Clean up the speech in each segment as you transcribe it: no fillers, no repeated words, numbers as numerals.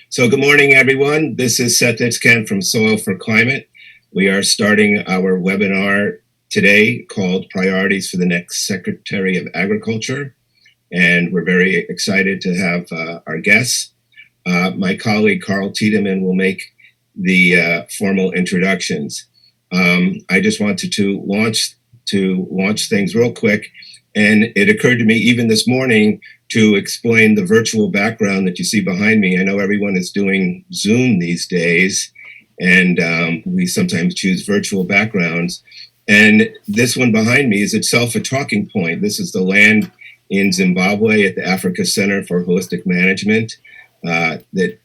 So good morning, everyone. This is Seth Nitzkamp from Soil4Climate. We are starting our webinar today called Priorities for the Next Secretary of Agriculture. And we're very excited to have our guests. My colleague, Carl Tiedemann, will make the formal introductions. I just wanted to launch things real quick. And it occurred to me even this morning to explain the virtual background that you see behind me. I know everyone is doing Zoom these days, and we sometimes choose virtual backgrounds. And this one behind me is itself a talking point. This is the land in Zimbabwe at the Africa Center for Holistic Management that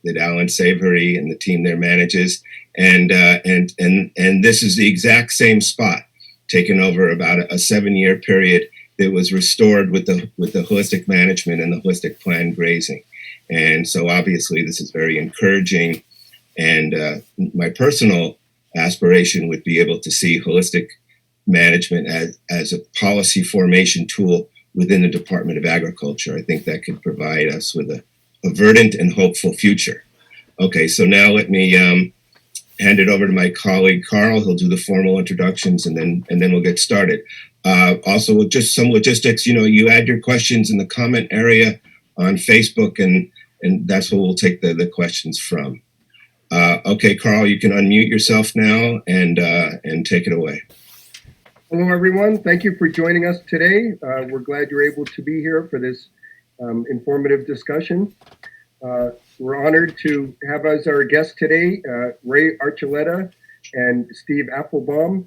Alan Savory and the team there manages. And this is the exact same spot, taken over about a 7-year period that was restored with the holistic management and the holistic planned grazing. And so obviously this is very encouraging. And my personal aspiration would be able to see holistic management as a policy formation tool within the Department of Agriculture. I think that could provide us with a verdant and hopeful future. Okay, so now let me hand it over to my colleague, Carl. He'll do the formal introductions and then we'll get started. Also, just some logistics, you add your questions in the comment area on Facebook and that's where we'll take the questions from. Okay, Carl, you can unmute yourself now and take it away. Hello, everyone. Thank you for joining us today. We're glad you're able to be here for this informative discussion. We're honored to have as our guests today, Ray Archuleta and Steve Apfelbaum.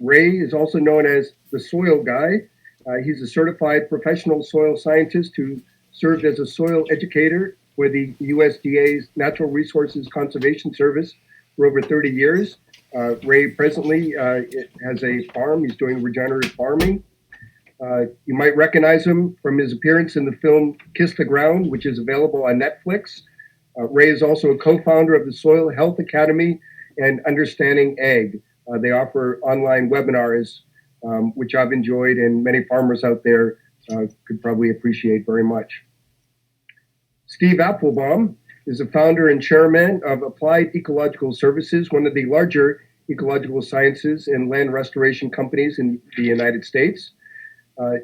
Ray is also known as the Soil Guy. He's a certified professional soil scientist who served as a soil educator for the USDA's Natural Resources Conservation Service for over 30 years. Ray presently has a farm. He's doing regenerative farming. You might recognize him from his appearance in the film Kiss the Ground, which is available on Netflix. Ray is also a co-founder of the Soil Health Academy and Understanding Ag. They offer online webinars, which I've enjoyed and many farmers out there could probably appreciate very much. Steve Applebaum is the founder and chairman of Applied Ecological Services, one of the larger ecological sciences and land restoration companies in the United States.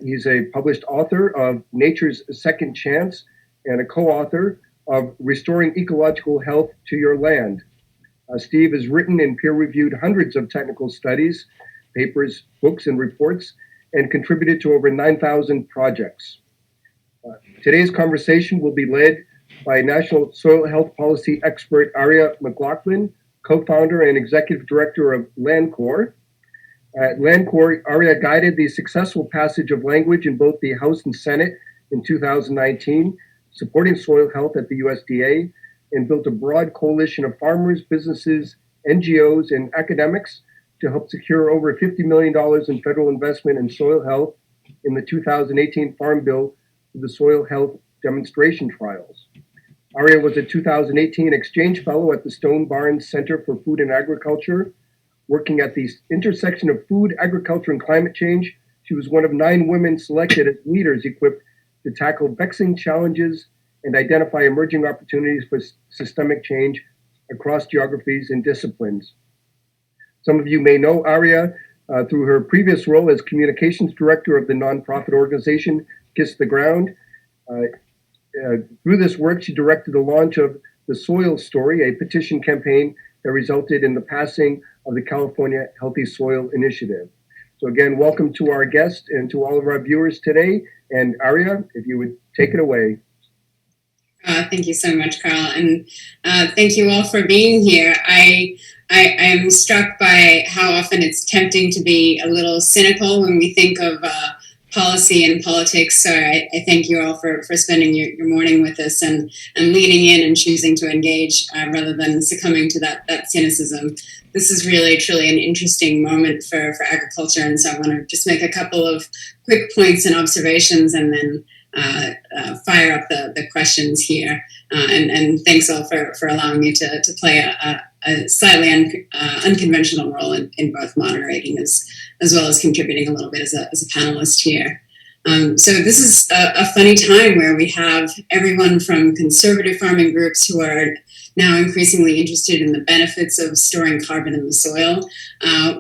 He's a published author of Nature's Second Chance and a co-author of Restoring Ecological Health to Your Land. Steve has written and peer-reviewed hundreds of technical studies, papers, books, and reports, and contributed to over 9,000 projects. Today's conversation will be led by National Soil Health Policy expert Arya McLauchlan, co-founder and executive director of LandCorp. At LandCorp, Arya guided the successful passage of language in both the House and Senate in 2019, supporting soil health at the USDA, and built a broad coalition of farmers, businesses, NGOs, and academics to help secure over $50 million in federal investment in soil health in the 2018 Farm Bill for the soil health demonstration trials. Arya was a 2018 Exchange Fellow at the Stone Barns Center for Food and Agriculture. Working at the intersection of food, agriculture, and climate change, she was one of 9 women selected as leaders equipped to tackle vexing challenges and identify emerging opportunities for systemic change across geographies and disciplines. Some of you may know Arya through her previous role as communications director of the nonprofit organization Kiss the Ground. Through this work, she directed the launch of the Soil Story, a petition campaign that resulted in the passing of the California Healthy Soil Initiative. So again, welcome to our guest and to all of our viewers today. And Arya, if you would take it away. Thank you so much, Carl, and thank you all for being here. I am struck by how often it's tempting to be a little cynical when we think of policy and politics. So I thank you all for spending your morning with us and leaning in and choosing to engage rather than succumbing to that cynicism. This is really, truly an interesting moment for agriculture, and so I want to just make a couple of quick points and observations and then fire up the questions here. And thanks all for allowing me to play a slightly unconventional role in both moderating as well as contributing a little bit as a panelist here. So this is a funny time where we have everyone from conservative farming groups who are now increasingly interested in the benefits of storing carbon in the soil,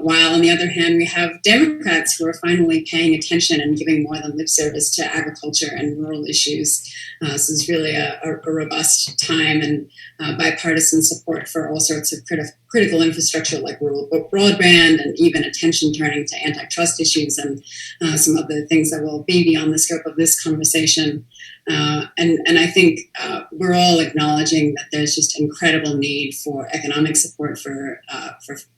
while on the other hand, we have Democrats who are finally paying attention and giving more than lip service to agriculture and rural issues. So it's really a robust time, and bipartisan support for all sorts of critical infrastructure like rural broadband, and even attention turning to antitrust issues and some of the things that will be beyond the scope of this conversation. And I think we're all acknowledging that there's just incredible need for economic support for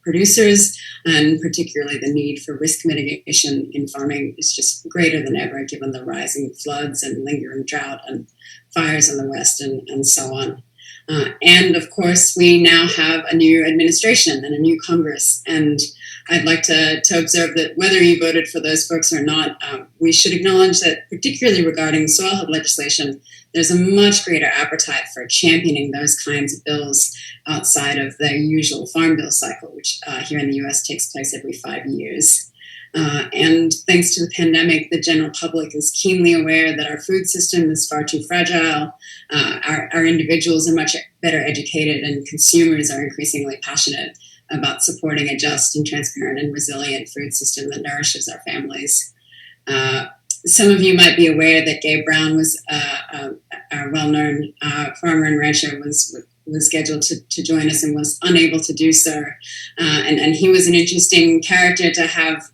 producers, and particularly the need for risk mitigation in farming is just greater than ever, given the rising floods and lingering drought and fires in the West and so on. And of course, we now have a new administration and a new Congress. And I'd like to observe that whether you voted for those folks or not, we should acknowledge that, particularly regarding soil health legislation, there's a much greater appetite for championing those kinds of bills outside of the usual farm bill cycle, which here in the US takes place every 5 years. And thanks to the pandemic, the general public is keenly aware that our food system is far too fragile. Our individuals are much better educated, and consumers are increasingly passionate about supporting a just and transparent and resilient food system that nourishes our families. Some of you might be aware that Gabe Brown was a well-known farmer and rancher, was scheduled to join us and was unable to do so. And he was an interesting character to have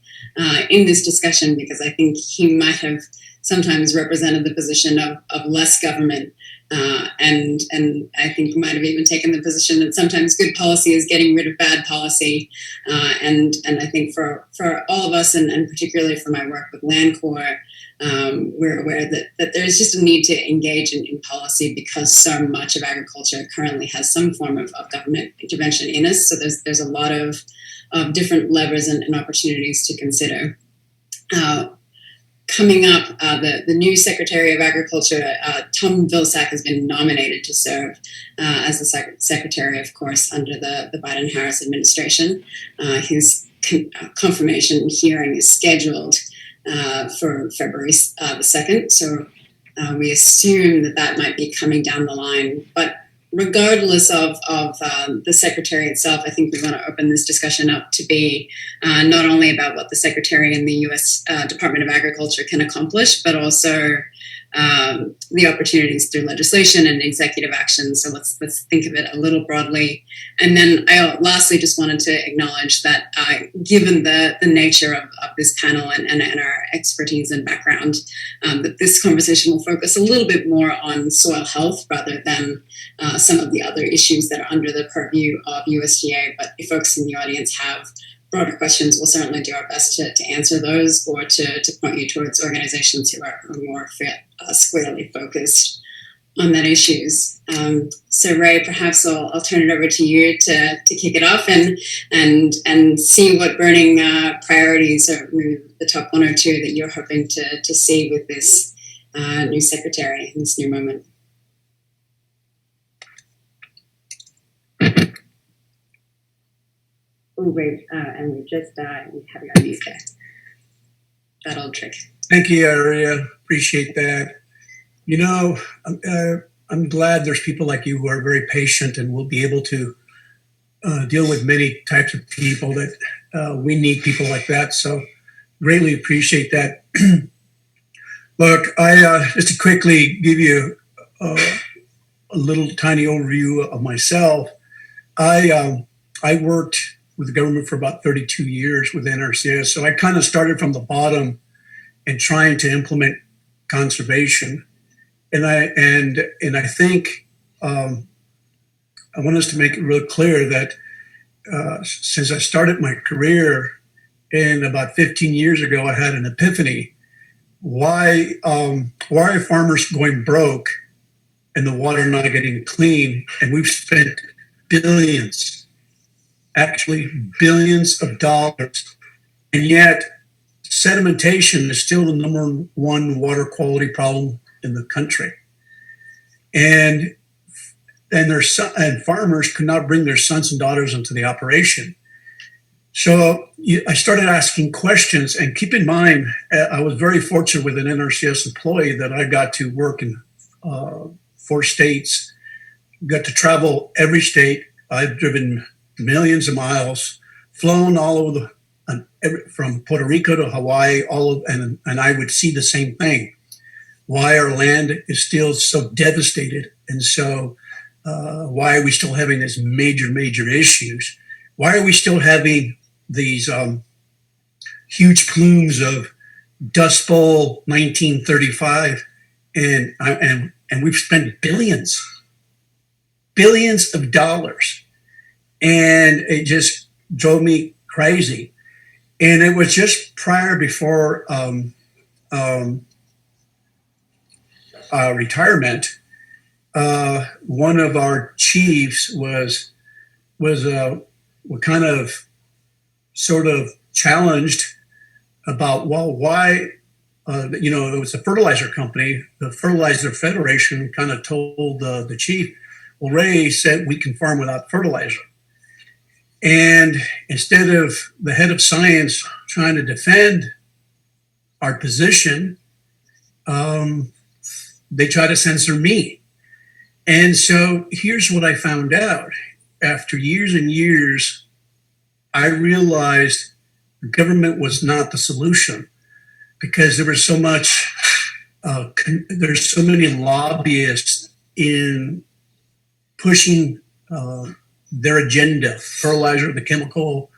in this discussion, because I think he might have sometimes represented the position of less government, and I think might have even taken the position that sometimes good policy is getting rid of bad policy. And I think for all of us, and particularly for my work with Land Corps, we're aware that there's just a need to engage in policy, because so much of agriculture currently has some form of government intervention in us. So there's a lot of different levers and opportunities to consider. Coming up, the new Secretary of Agriculture, Tom Vilsack, has been nominated to serve as the Secretary, of course, under the Biden-Harris administration. His confirmation hearing is scheduled for February the 2nd, so we assume that might be coming down the line. But regardless of the Secretary itself, I think we want to open this discussion up to be not only about what the Secretary and the U.S. Department of Agriculture can accomplish, but also the opportunities through legislation and executive action. So let's think of it a little broadly. And then I lastly just wanted to acknowledge that given the nature of this panel and our expertise and background, that this conversation will focus a little bit more on soil health rather than some of the other issues that are under the purview of USDA. But if folks in the audience have broader questions, we'll certainly do our best to answer those, or to point you towards organizations who are more squarely focused on that issues. So Ray, perhaps I'll turn it over to you to kick it off and see what burning priorities, or maybe the top one or two, that you're hoping to see with this new secretary in this new moment. Oh, wait, and we just we have you on mute there. That old trick. Thank you, Arya. Appreciate that. You know, I'm glad there's people like you who are very patient and will be able to deal with many types of people. That we need people like that. So greatly appreciate that. Look, I just to quickly give you a little tiny overview of myself. I worked with the government for about 32 years with NRCS. So I kind of started from the bottom and trying to implement conservation. And I think I want us to make it real clear that since I started my career, and about 15 years ago, I had an epiphany. Why are farmers going broke and the water not getting clean? And we've spent billions, actually billions of dollars, and yet sedimentation is still the number one water quality problem in the country. And farmers could not bring their sons and daughters into the operation. So I started asking questions, and keep in mind, I was very fortunate with an NRCS employee that I got to work in 4 states, got to travel every state. I've driven millions of miles, flown all over from Puerto Rico to Hawaii, and I would see the same thing. Why our land is still so devastated, and so why are we still having these major issues? Why are we still having these huge plumes of Dust Bowl 1935, and we've spent billions of dollars, and it just drove me crazy. And it was just before retirement. One of our chiefs was kind of sort of challenged about, well, why, it was a fertilizer company, the Fertilizer Federation kind of told the chief, well, Ray said we can farm without fertilizer. And instead of the head of science trying to defend our position, they try to censor me. And so here's what I found out. After years and years, I realized the government was not the solution, because there was so much, there's so many lobbyists in pushing their agenda, fertilizer, the chemical,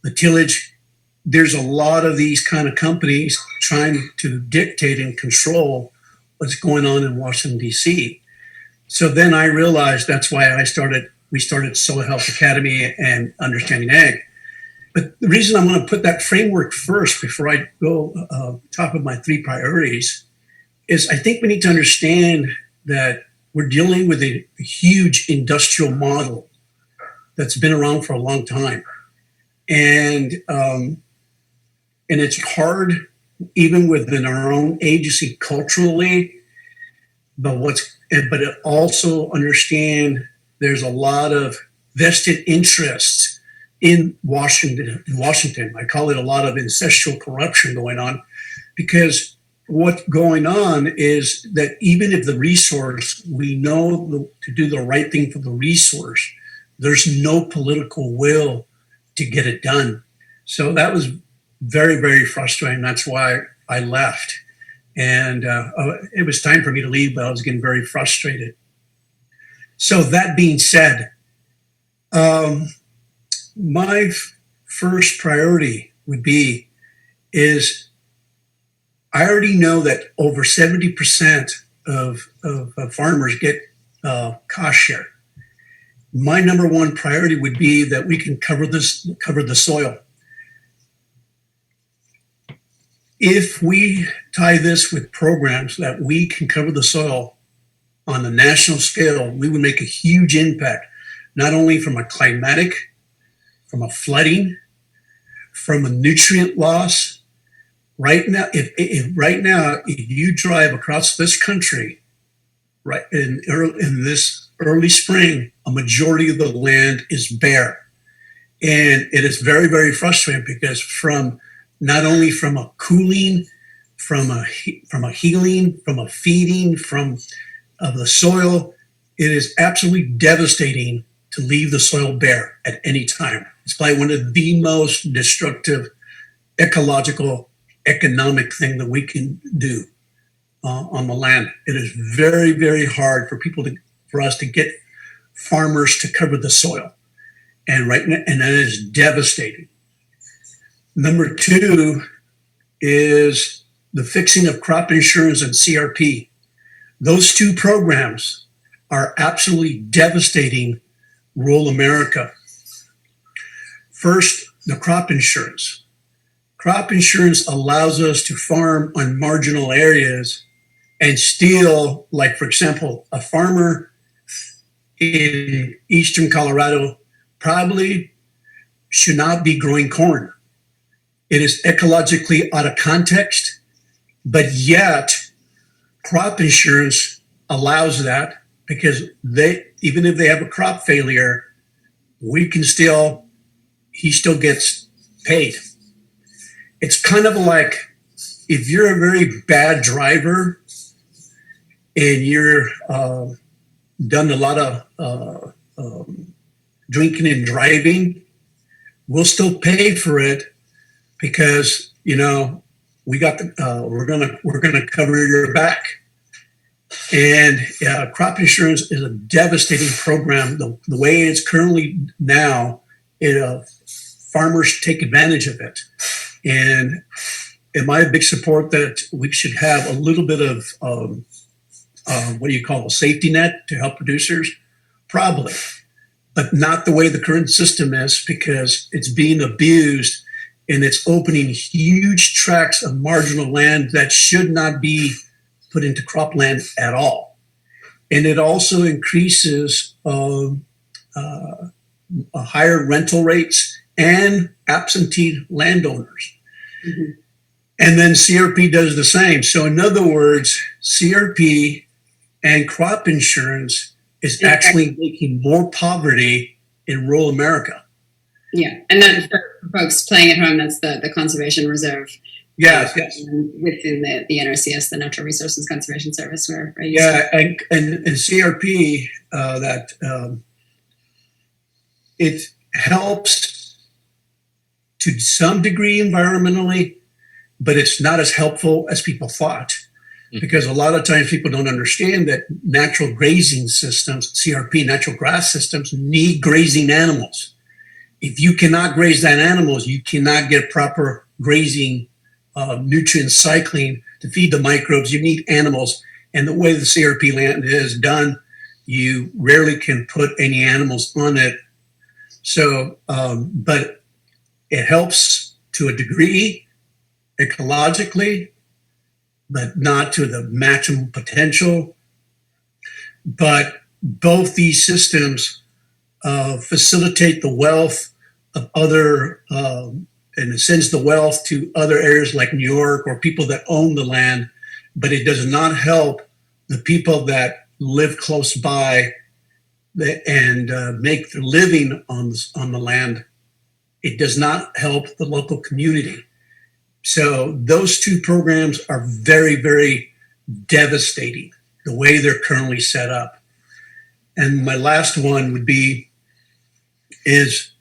the tillage. There's a lot of these kind of companies trying to dictate and control what's going on in Washington, D.C. So then I realized that's why we started Soil Health Academy and Understanding Ag. But the reason I want to put that framework first before I go top of my 3 priorities is I think we need to understand that we're dealing with a huge industrial model that's been around for a long time. And it's hard, even within our own agency culturally, but it also understand there's a lot of vested interests in Washington. I call it a lot of incestual corruption going on, because what's going on is that even if the resource, we know to do the right thing for the resource, there's no political will to get it done. So that was very, very frustrating. That's why I left. And it was time for me to leave, but I was getting very frustrated. So that being said, my first priority is I already know that over 70% of farmers get cost share. My number one priority would be that we can cover the soil. If we tie this with programs that we can cover the soil on a national scale, we would make a huge impact, not only from a climatic, from a flooding, from a nutrient loss. Right now, if you drive across this country, right in this early spring, a majority of the land is bare, and it is very, very frustrating, because not only from a cooling, from a healing, from a feeding, of the soil, it is absolutely devastating to leave the soil bare at any time. It's probably one of the most destructive ecological, economic thing that we can do on the land. It is very, very hard for us to get farmers to cover the soil, and that is devastating. Number 2 is the fixing of crop insurance and CRP. Those 2 programs are absolutely devastating rural America. First, the crop insurance. Crop insurance allows us to farm on marginal areas and still, like, for example, a farmer in eastern Colorado probably should not be growing corn. It is ecologically out of context, but yet crop insurance allows that, because even if they have a crop failure, we can still he still gets paid. It's kind of like if you're a very bad driver and you're done a lot of drinking and driving, we'll still pay for it because, you know, we got the, we're gonna cover your back. And crop insurance is a devastating program. The way it's currently now, farmers take advantage of it. And am I a big support that we should have a little bit of what do you call a safety net to help producers? Probably, but not the way the current system is, because it's being abused and it's opening huge tracts of marginal land that should not be put into cropland at all. And it also increases higher rental rates and absentee landowners. Mm-hmm. And then CRP does the same. So in other words, CRP and crop insurance is actually making more poverty in rural America. Yeah, and then for folks playing at home, that's the conservation reserve. Yes. Within the NRCS, the Natural Resources Conservation Service, where and CRP it helps to some degree environmentally, but it's not as helpful as people thought. Because a lot of times people don't understand that natural grazing systems, CRP, natural grass systems, need grazing animals. If you cannot graze that animals, you cannot get proper grazing nutrient cycling to feed the microbes. You need animals. And the way the CRP land is done, you rarely can put any animals on it. So, but it helps to a degree ecologically, but not to the maximum potential. But both these systems facilitate the wealth of other, and it sends the wealth to other areas like New York or people that own the land, but it does not help the people that live close by and make their living on the land. It does not help the local community. So those two programs are very, very devastating the way they're currently set up. And my last one would be is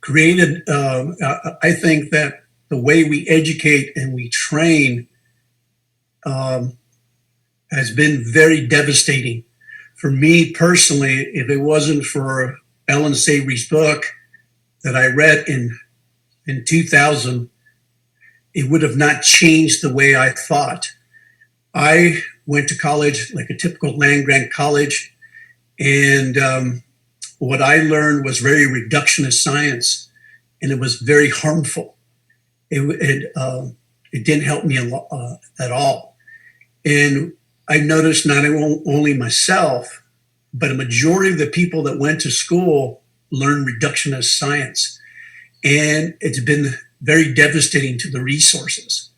created. I think that the way we educate and we train has been very devastating. For me personally, if it wasn't for Ellen Savory's book that I read in 2000, it would have not changed the way I thought. I went to college like a typical land-grant college, and what I learned was very reductionist science, and it was very harmful. It didn't help me at all. And I noticed not only myself, but a majority of the people that went to school learned reductionist science. And it's been very devastating to the resources.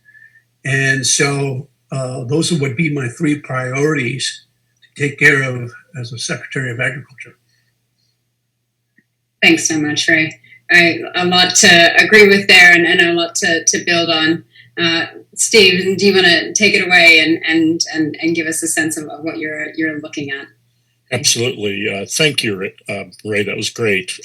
And so those would be my three priorities to take care of as a Secretary of Agriculture. Thanks so much, Ray. A lot to agree with there and a lot to build on. Steve, do you want to take it away and give us a sense of what you're looking at? Absolutely. Thank you, Ray. That was great.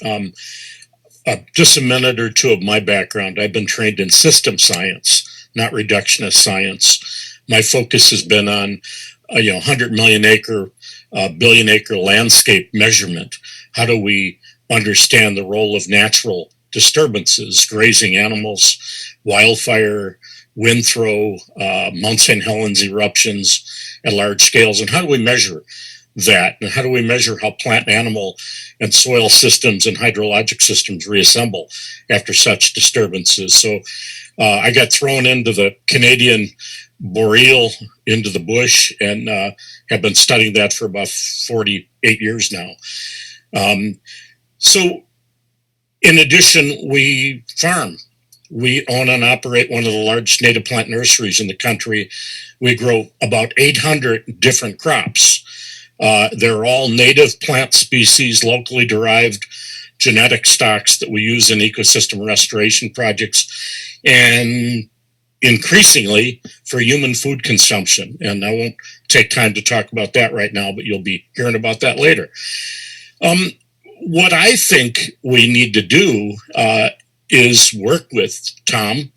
Just a minute or two of my background. I've been trained in system science, not reductionist science. My focus has been on 100 million acre, billion acre landscape measurement. How do we understand the role of natural disturbances, grazing animals, wildfire, wind throw, Mount St. Helens eruptions at large scales, and how do we measure that? And how do we measure how plant, animal, and soil systems and hydrologic systems reassemble after such disturbances? So I got thrown into the Canadian boreal, into the bush, and have been studying that for about 48 years now. So in addition, we farm. We own and operate one of the largest native plant nurseries in the country. We grow about 800 different crops. They're all native plant species, locally derived genetic stocks that we use in ecosystem restoration projects, and increasingly for human food consumption. And I won't take time to talk about that right now, but you'll be hearing about that later. What I think we need to do is work with Tom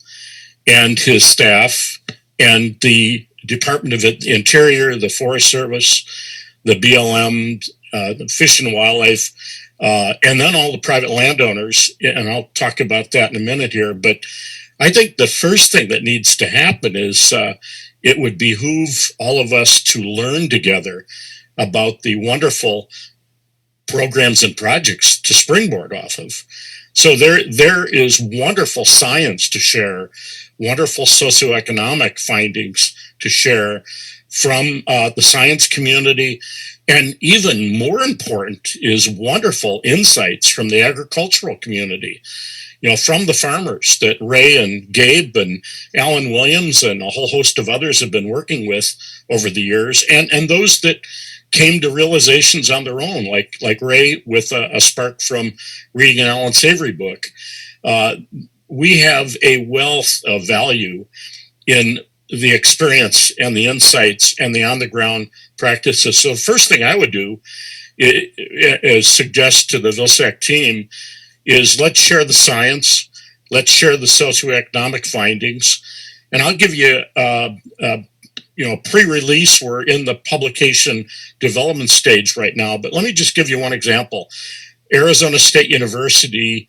and his staff and the Department of the Interior, the Forest Service, the BLM, the Fish and Wildlife, and then all the private landowners. And I'll talk about that in a minute here. But I think the first thing that needs to happen is it would behoove all of us to learn together about the wonderful programs and projects to springboard off of. So there is wonderful science to share, wonderful socioeconomic findings to share from the science community, and even more important is wonderful insights from the agricultural community. You know, from the farmers that Ray and Gabe and Alan Williams and a whole host of others have been working with over the years, and those that came to realizations on their own, like Ray with a spark from reading an Alan Savory book. We have a wealth of value in the experience and the insights and the on-the-ground practices. So the first thing I would do is suggest to the Vilsack team is let's share the science, let's share the socioeconomic findings, and I'll give you pre-release. We're in the publication development stage right now, but let me just give you one example. Arizona State University,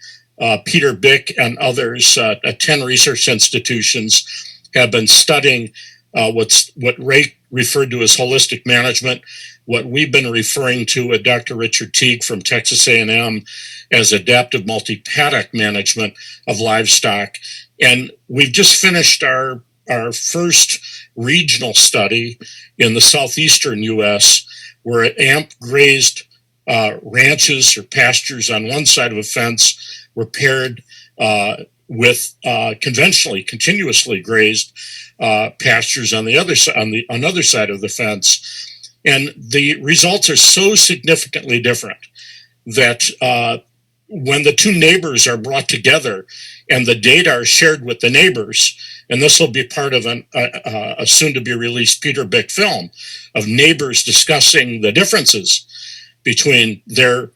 Peter Bick and others, 10 research institutions have been studying what Ray referred to as holistic management, what we've been referring to at Dr. Richard Teague from Texas A&M as adaptive multi-paddock management of livestock. And we've just finished our first regional study in the southeastern U.S. where AMP grazed ranches or pastures on one side of a fence were paired with continuously grazed pastures on the other side, on another side of the fence. And the results are so significantly different that when the two neighbors are brought together and the data are shared with the neighbors, and this will be part of a soon-to-be-released Peter Bick film of neighbors discussing the differences between their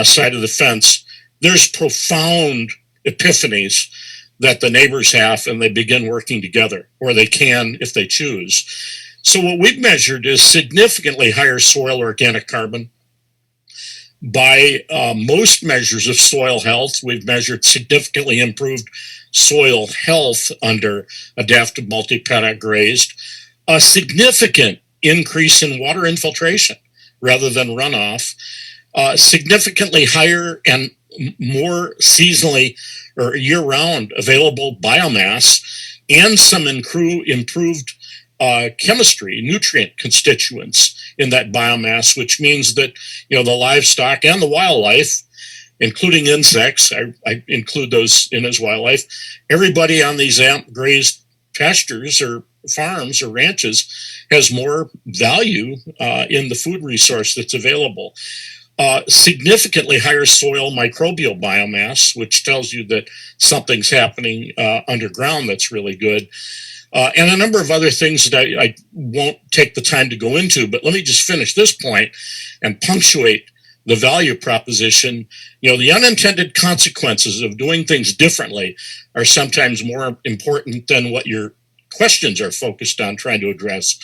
side of the fence, there's profound epiphanies that the neighbors have, and they begin working together, or they can if they choose. So what we've measured is significantly higher soil organic carbon. By most measures of soil health, we've measured significantly improved soil health under adaptive multi-paddock grazed, a significant increase in water infiltration rather than runoff, significantly higher and more seasonally or year-round available biomass, and some improved chemistry, nutrient constituents in that biomass, which means that, you know, the livestock and the wildlife, including insects, I include those in as wildlife, everybody on these AMP grazed pastures or farms or ranches has more value in the food resource that's available. Significantly higher soil microbial biomass, which tells you that something's happening underground that's really good. And a number of other things that I won't take the time to go into, but let me just finish this point and punctuate the value proposition. You know, the unintended consequences of doing things differently are sometimes more important than what your questions are focused on trying to address.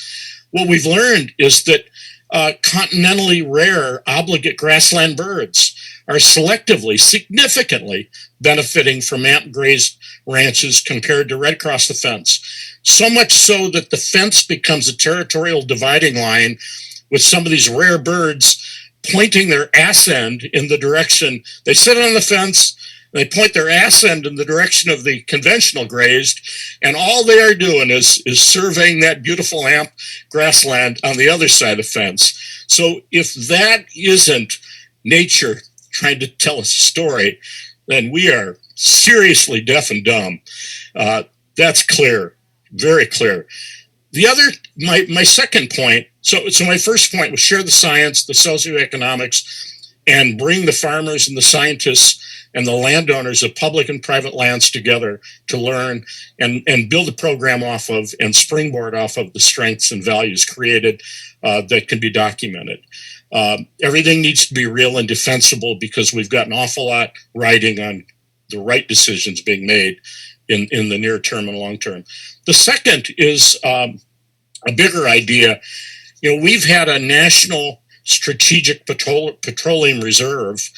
What we've learned is that continentally rare obligate grassland birds are selectively, significantly benefiting from AMP grazed ranches compared to right across the fence. So much so that the fence becomes a territorial dividing line with some of these rare birds pointing their ass end in the direction. They sit on the fence, they point their ass end in the direction of the conventional grazed, and all they are doing is surveying that beautiful AMP grassland on the other side of the fence. So if that isn't nature trying to tell us a story, then we are seriously deaf and dumb. That's clear, very clear. The other, my second point, so my first point was share the science, the socioeconomics, and bring the farmers and the scientists and the landowners of public and private lands together to learn and build a program off of and springboard off of the strengths and values created that can be documented. Everything needs to be real and defensible because we've got an awful lot riding on the right decisions being made in the near term and long term. The second is a bigger idea. We've had a national strategic petroleum reserve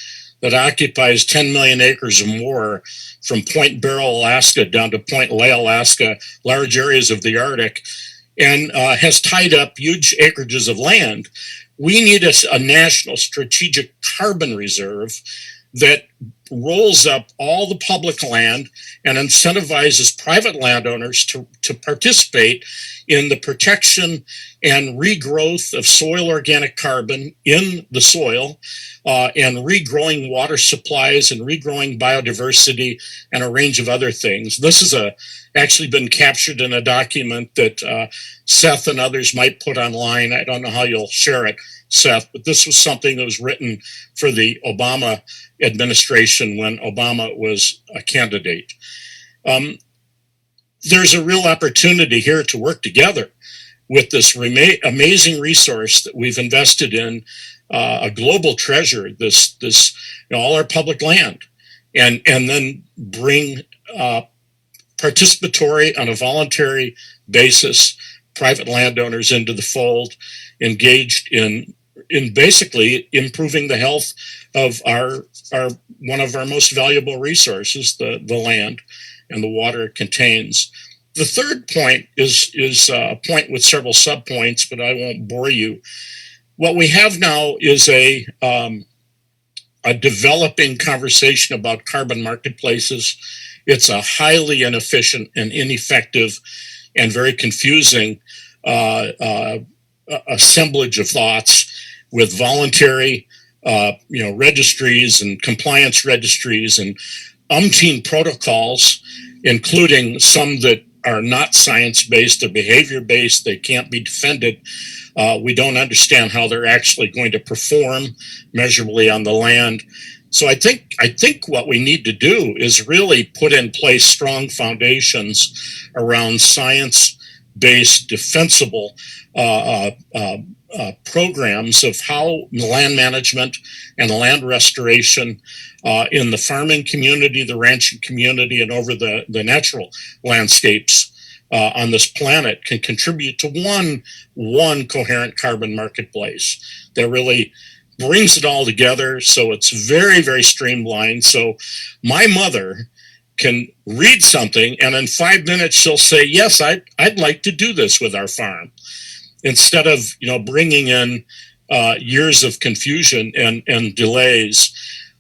that occupies 10 million acres or more from Point Barrow, Alaska, down to Point Lay, Alaska, large areas of the Arctic, and has tied up huge acreages of land. We need a national strategic carbon reserve that rolls up all the public land and incentivizes private landowners to participate in the protection and regrowth of soil organic carbon in the soil and regrowing water supplies and regrowing biodiversity and a range of other things. This has actually been captured in a document that Seth and others might put online. I don't know how you'll share it, Seth, but this was something that was written for the Obama administration when Obama was a candidate. There's a real opportunity here to work together with this amazing resource that we've invested in, a global treasure, this all our public land, and then bring participatory on a voluntary basis private landowners into the fold, engaged in basically improving the health of our one of our most valuable resources, the land and the water it contains. The third point is a point with several subpoints, but I won't bore you. What we have now is a developing conversation about carbon marketplaces. It's a highly inefficient and ineffective and very confusing assemblage of thoughts with voluntary registries and compliance registries and umpteen protocols, including some that are not science-based, they're behavior-based, they can't be defended. We don't understand how they're actually going to perform measurably on the land. So I think what we need to do is really put in place strong foundations around science-based, defensible programs of how land management and land restoration in the farming community, the ranching community, and over the natural landscapes on this planet can contribute to one coherent carbon marketplace that really brings it all together. So it's very, very streamlined. So my mother can read something and in 5 minutes she'll say, yes, I'd like to do this with our farm, instead of bringing in years of confusion and delays.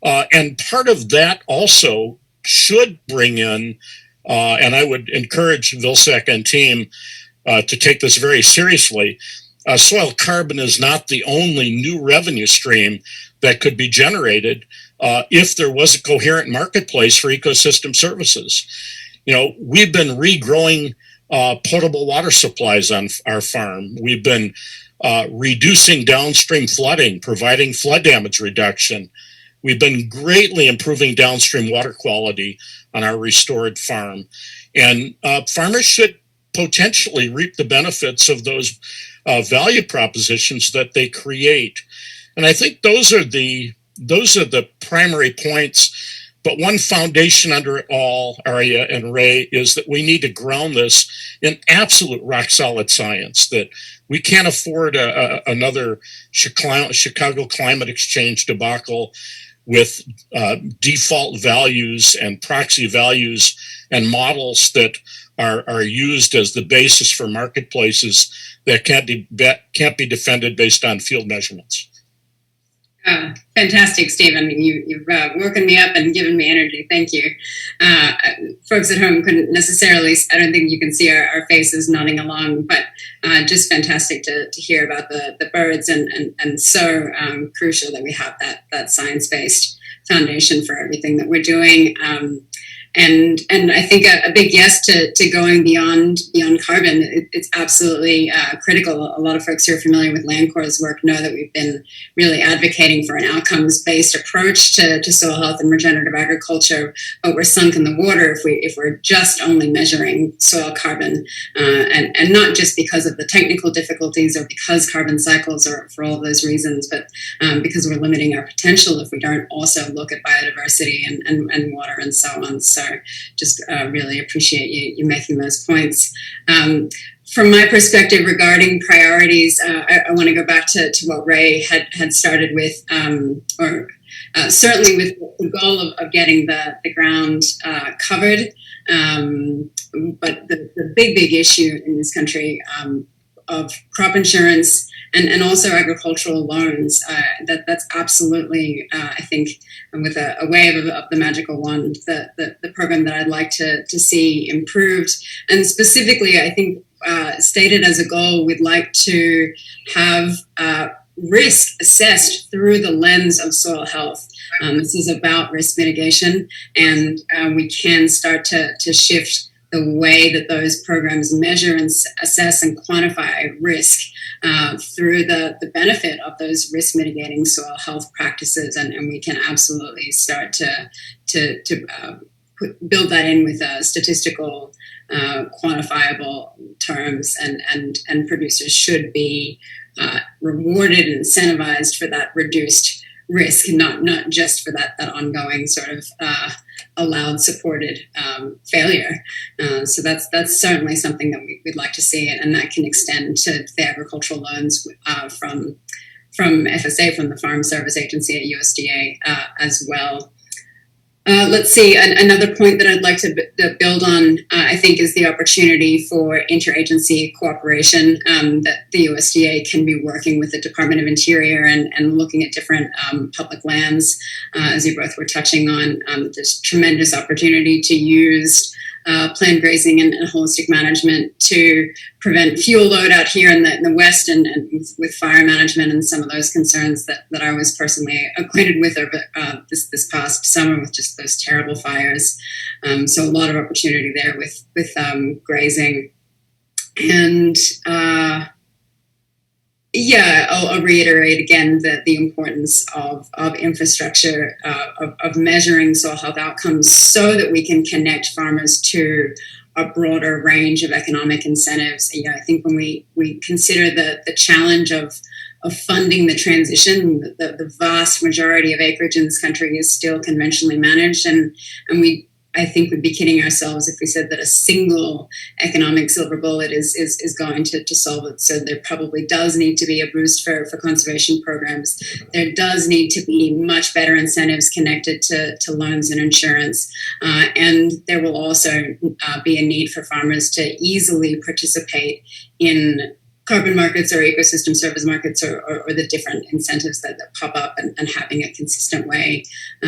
And part of that also should bring in, and I would encourage Vilsack and team to take this very seriously. Soil carbon is not the only new revenue stream that could be generated if there was a coherent marketplace for ecosystem services. We've been regrowing potable water supplies on our farm. We've been reducing downstream flooding, providing flood damage reduction. We've been greatly improving downstream water quality on our restored farm. And farmers should potentially reap the benefits of those value propositions that they create. And I think those are the primary points. But one foundation under it all, Arya and Ray, is that we need to ground this in absolute rock solid science, that we can't afford another Chicago Climate Exchange debacle with default values and proxy values and models that are used as the basis for marketplaces that can't be defended based on field measurements. Fantastic, Stephen. You've woken me up and given me energy. Thank you. Folks at home couldn't necessarily, I don't think you can see our faces nodding along, but just fantastic to hear about the birds and so crucial that we have that science-based foundation for everything that we're doing. and I think a big yes to going beyond carbon. It's absolutely critical. A lot of folks who are familiar with Land Corps' work know that we've been really advocating for an outcomes-based approach to soil health and regenerative agriculture, but we're sunk in the water if we're just only measuring soil carbon, and not just because of the technical difficulties or because carbon cycles or for all of those reasons, but because we're limiting our potential if we don't also look at biodiversity and water and so on. So just really appreciate you making those points. From my perspective regarding priorities, I want to go back to what Ray had started with, certainly with the goal of getting the ground covered. But the big issue in this country of crop insurance and also agricultural loans, that's absolutely, I think, with a wave of the magical wand, the program that I'd like to see improved. And specifically, I think, stated as a goal, we'd like to have risk assessed through the lens of soil health. This is about risk mitigation, and we can start to shift the way that those programs measure and assess and quantify risk through the benefit of those risk mitigating soil health practices, and we can absolutely start to build that in with statistical quantifiable terms, and producers should be rewarded and incentivized for that reduced risk, not just for that ongoing sort of allowed supported failure. So that's certainly something that we'd like to see, and that can extend to the agricultural loans from FSA, from the Farm Service Agency at USDA as well. Let's see, another point that I'd like to build on, I think, is the opportunity for interagency cooperation, that the USDA can be working with the Department of Interior and looking at different public lands, as you both were touching on. There's tremendous opportunity to use planned grazing and holistic management to prevent fuel load out here in the West, and with fire management and some of those concerns that I was personally acquainted with over this past summer with just those terrible fires. So a lot of opportunity there with grazing. And I'll reiterate again the importance of infrastructure, of measuring soil health outcomes so that we can connect farmers to a broader range of economic incentives. I think when we consider the challenge of funding the transition, the vast majority of acreage in this country is still conventionally managed, and I think we'd be kidding ourselves if we said that a single economic silver bullet is going to solve it. So there probably does need to be a boost for conservation programs. There does need to be much better incentives connected to loans and insurance. And there will also be a need for farmers to easily participate in carbon markets or ecosystem service markets, or the different incentives that pop up, and having a consistent way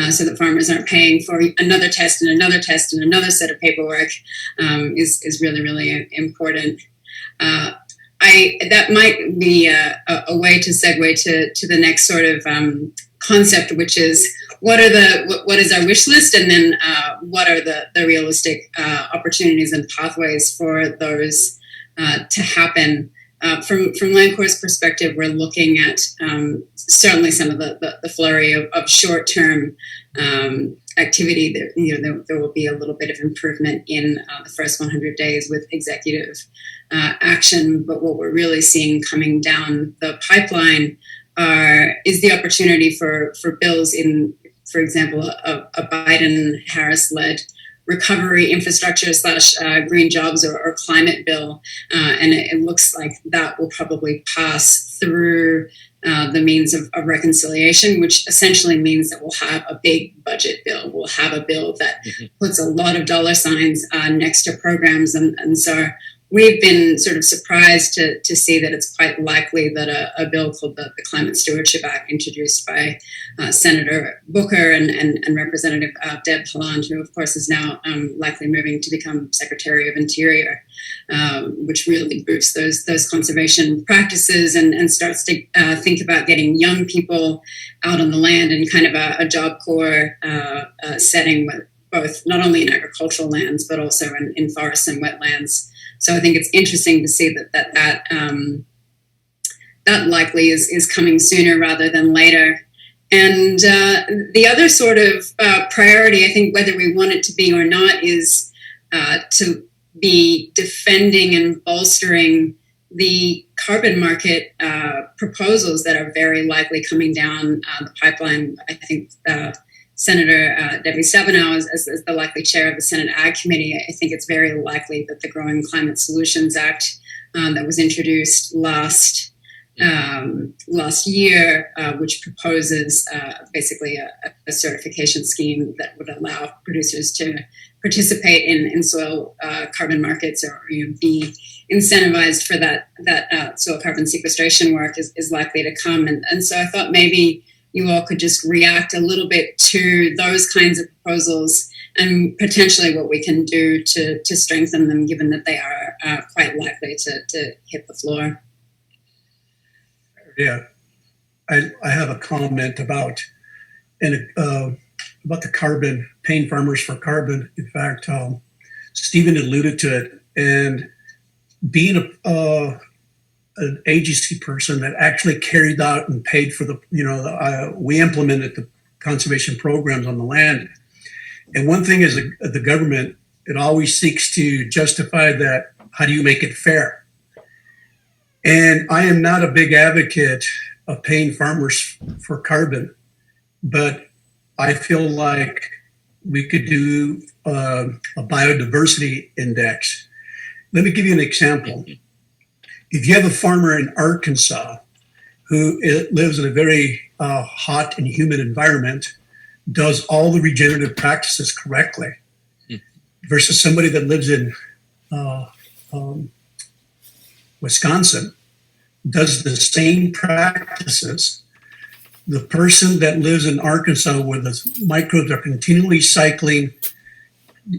so that farmers aren't paying for another test and another test and another set of paperwork is really, really important. That might be a way to segue to the next sort of concept, which is what is our wish list, and then what are the realistic opportunities and pathways for those to happen. From Land Corps' perspective, we're looking at certainly some of the flurry of short-term activity. There will be a little bit of improvement in the first 100 days with executive action, but what we're really seeing coming down the pipeline is the opportunity for bills in, for example, a Biden-Harris-led recovery infrastructure / green jobs or climate bill. And it looks like that will probably pass through the means of reconciliation, which essentially means that we'll have a big budget bill. We'll have a bill that puts a lot of dollar signs next to programs. And so we've been sort of surprised to see that it's quite likely that a bill called the Climate Stewardship Act, introduced by Senator Booker and Representative Deb Haaland, who of course is now likely moving to become Secretary of Interior, which really boosts those conservation practices and starts to think about getting young people out on the land in kind of a Job Corps setting, both not only in agricultural lands, but also in forests and wetlands. So I think it's interesting to see that likely is coming sooner rather than later. And the other sort of priority, I think, whether we want it to be or not, is to be defending and bolstering the carbon market proposals that are very likely coming down the pipeline. I think Senator Debbie Stabenow, as the likely chair of the Senate Ag Committee, I think it's very likely that the Growing Climate Solutions Act that was introduced last year, which proposes basically a certification scheme that would allow producers to participate in soil carbon markets or be incentivized for that soil carbon sequestration work is likely to come. And so I thought maybe you all could just react a little bit to those kinds of proposals and potentially what we can do to strengthen them, given that they are quite likely to hit the floor. Yeah, I have a comment about the carbon, paying farmers for carbon. In fact, Stephen alluded to it, and being an agency person that actually carried out and paid for we implemented the conservation programs on the land. And one thing is the government, it always seeks to justify that. How do you make it fair? And I am not a big advocate of paying farmers for carbon, but I feel like we could do a biodiversity index. Let me give you an example. If you have a farmer in Arkansas who lives in a very hot and humid environment, does all the regenerative practices correctly, versus somebody that lives in Wisconsin, does the same practices, the person that lives in Arkansas where the microbes are continually cycling,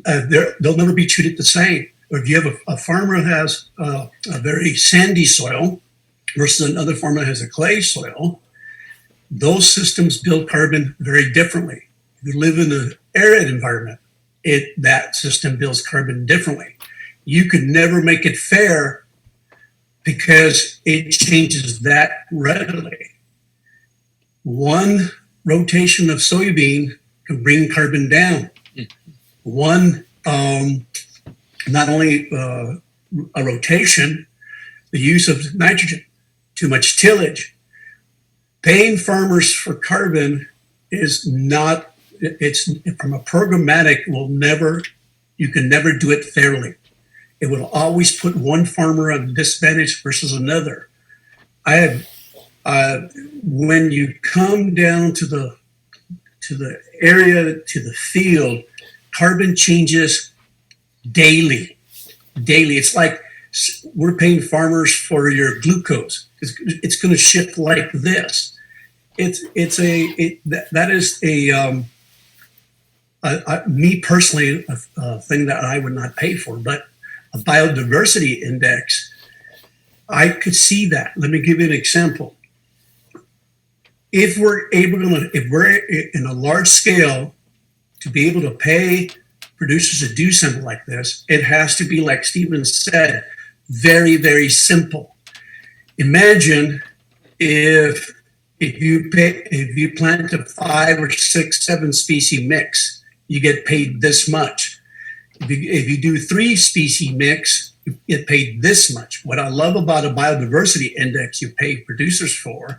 they'll never be treated the same. Or if you have a farmer that has a very sandy soil versus another farmer that has a clay soil, those systems build carbon very differently. If you live in an arid environment, that system builds carbon differently. You could never make it fair because it changes that readily. One rotation of soybean can bring carbon down. One, not only a rotation, the use of nitrogen, too much tillage. Paying farmers for carbon is not, it's from a programmatic, you can never do it fairly. It will always put one farmer at a disadvantage versus another. When you come down to the area, to the field, carbon changes daily. It's like we're paying farmers for your glucose. It's going to shift like this. That is me personally, a thing that I would not pay for, but a biodiversity index, I could see that. Let me give you an example. If we're in a large scale to be able to pay producers to do something like this, it has to be, like Stephen said, very, very simple. Imagine if you plant a 5 or 6, 7 species mix, you get paid this much. If you do 3 species mix, you get paid this much. What I love about a biodiversity index you pay producers for,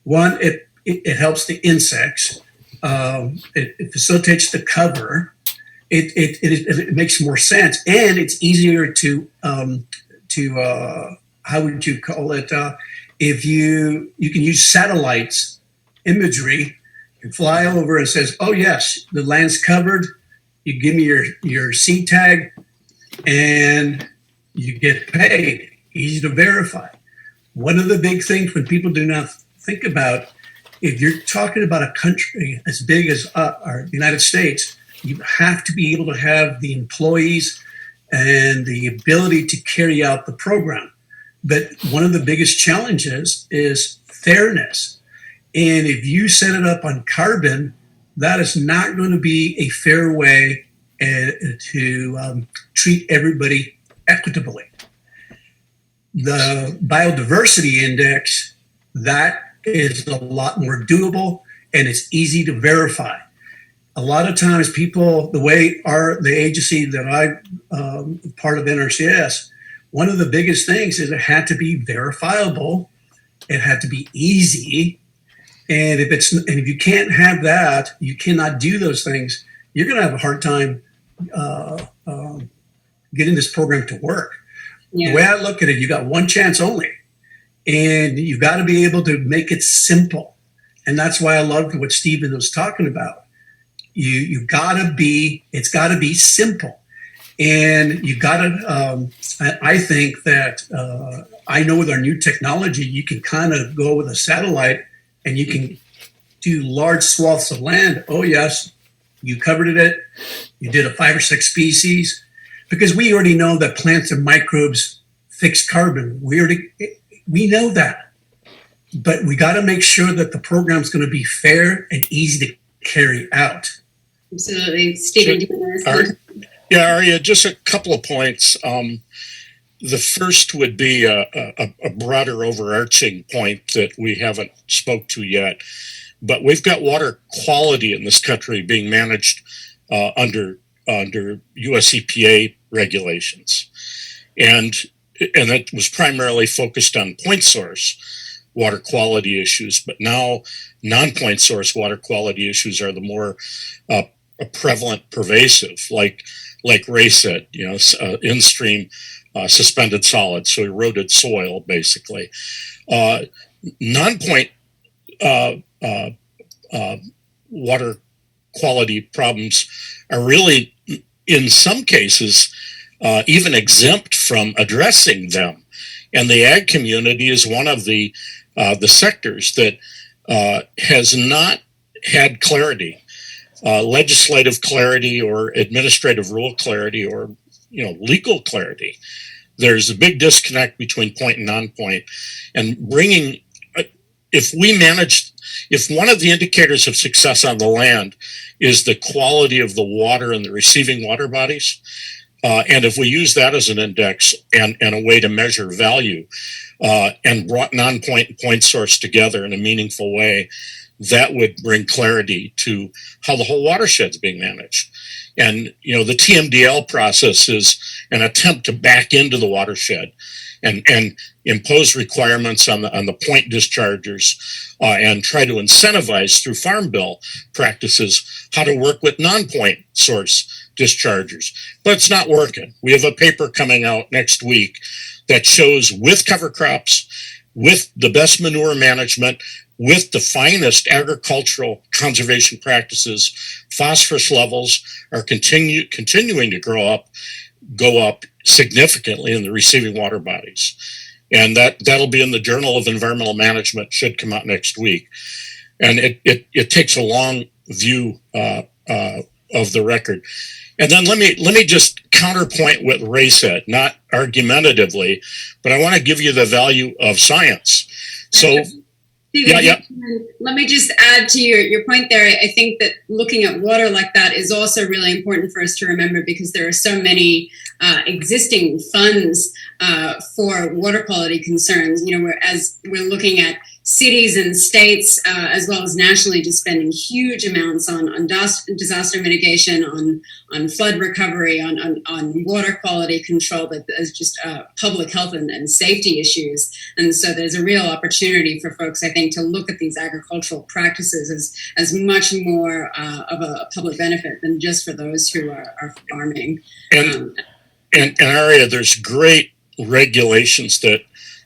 one, it helps the insects. It facilitates the cover. It makes more sense, and it's easier to how would you call it? If you can use satellites imagery and fly over and says, oh yes, the land's covered. You give me your seed tag, and you get paid. Easy to verify. One of the big things when people do not think about, if you're talking about a country as big as our United States, you have to be able to have the employees and the ability to carry out the program. But one of the biggest challenges is fairness. And if you set it up on carbon, that is not going to be a fair way to treat everybody equitably. The Biodiversity Index, that is a lot more doable and it's easy to verify. A lot of times people, the way the agency that I'm part of NRCS, one of the biggest things is it had to be verifiable. It had to be easy. And if you can't have that, you cannot do those things, you're going to have a hard time getting this program to work. Yeah. The way I look at it, you got one chance only, and you got to be able to make it simple. And that's why I loved what Stephen was talking about. It's got to be simple, and you got to. I think that I know with our new technology, you can kind of go with a satellite, and you can do large swaths of land. Oh yes, you covered it. You did a 5 or 6 species. Because we already know that plants and microbes fix carbon. We know that. But we got to make sure that the program's going to be fair and easy to carry out. Absolutely. Stephen, do you want to respond? Yeah, Arya, just a couple of points. The first would be a broader overarching point that we haven't spoke to yet. But we've got water quality in this country being managed under US EPA regulations. And it was primarily focused on point source water quality issues, but now non-point source water quality issues are the more prevalent, pervasive, like Ray said, in-stream suspended solids, so eroded soil, basically. Non-point water quality problems are really, in some cases, even exempt from addressing them. And the ag community is one of the sectors that has not had clarity, legislative clarity or administrative rule clarity or legal clarity. There's a big disconnect between point and non-point, and bringing if one of the indicators of success on the land is the quality of the water and the receiving water bodies, and if we use that as an index and a way to measure value, and brought non-point and point source together in a meaningful way, that would bring clarity to how the whole watershed's being managed. And the TMDL process is an attempt to back into the watershed and impose requirements on the point dischargers, and try to incentivize through Farm Bill practices how to work with non-point source dischargers. But it's not working. We have a paper coming out next week that shows with cover crops, with the best manure management, with the finest agricultural conservation practices, phosphorus levels are continuing to go up significantly in the receiving water bodies. And that'll be in the Journal of Environmental Management, should come out next week. And it takes a long view of the record. And then let me just counterpoint what Ray said, not argumentatively, but I want to give you the value of science. So Stephen, let me just add to your point there. I think that looking at water like that is also really important for us to remember, because there are so many existing funds for water quality concerns. As we're looking at cities and states, as well as nationally, just spending huge amounts on disaster mitigation, on flood recovery, on water quality control, but as just public health and safety issues. And so there's a real opportunity for folks, I think, to look at these agricultural practices as much more of a public benefit than just for those who are farming. And Arya, there's great regulations that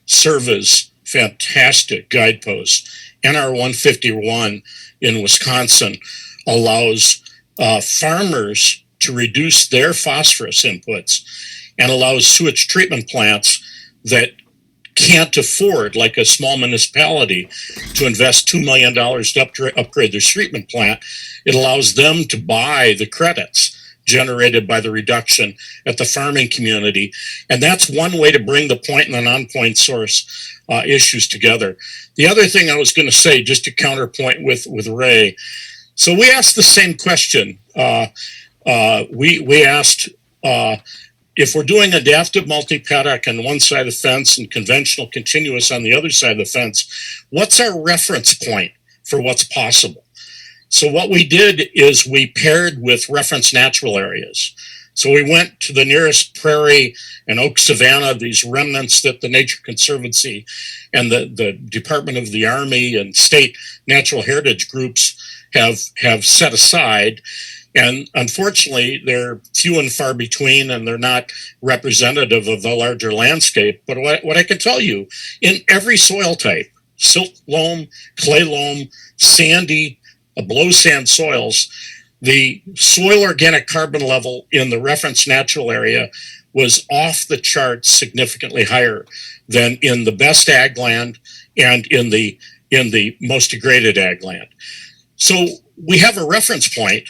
serve as fantastic guideposts. NR 151 in Wisconsin allows farmers to reduce their phosphorus inputs and allows sewage treatment plants that can't afford, like a small municipality, to invest $2 million to upgrade their treatment plant. It allows them to buy the credits generated by the reduction at the farming community. And that's one way to bring the point and the non-point source issues together. The other thing I was going to say, just to counterpoint with Ray, So we asked the same question. We asked if we're doing adaptive multi-paddock on one side of the fence and conventional continuous on the other side of the fence, what's our reference point for what's possible? So what we did is we paired with reference natural areas. So we went to the nearest prairie and oak savanna, these remnants that the Nature Conservancy and the Department of the Army and state natural heritage groups have set aside. And unfortunately, they're few and far between, and they're not representative of the larger landscape. But what I can tell you, in every soil type, silt loam, clay loam, sandy, below sand soils, the soil organic carbon level in the reference natural area was off the charts significantly higher than in the best ag land and in the most degraded ag land. So we have a reference point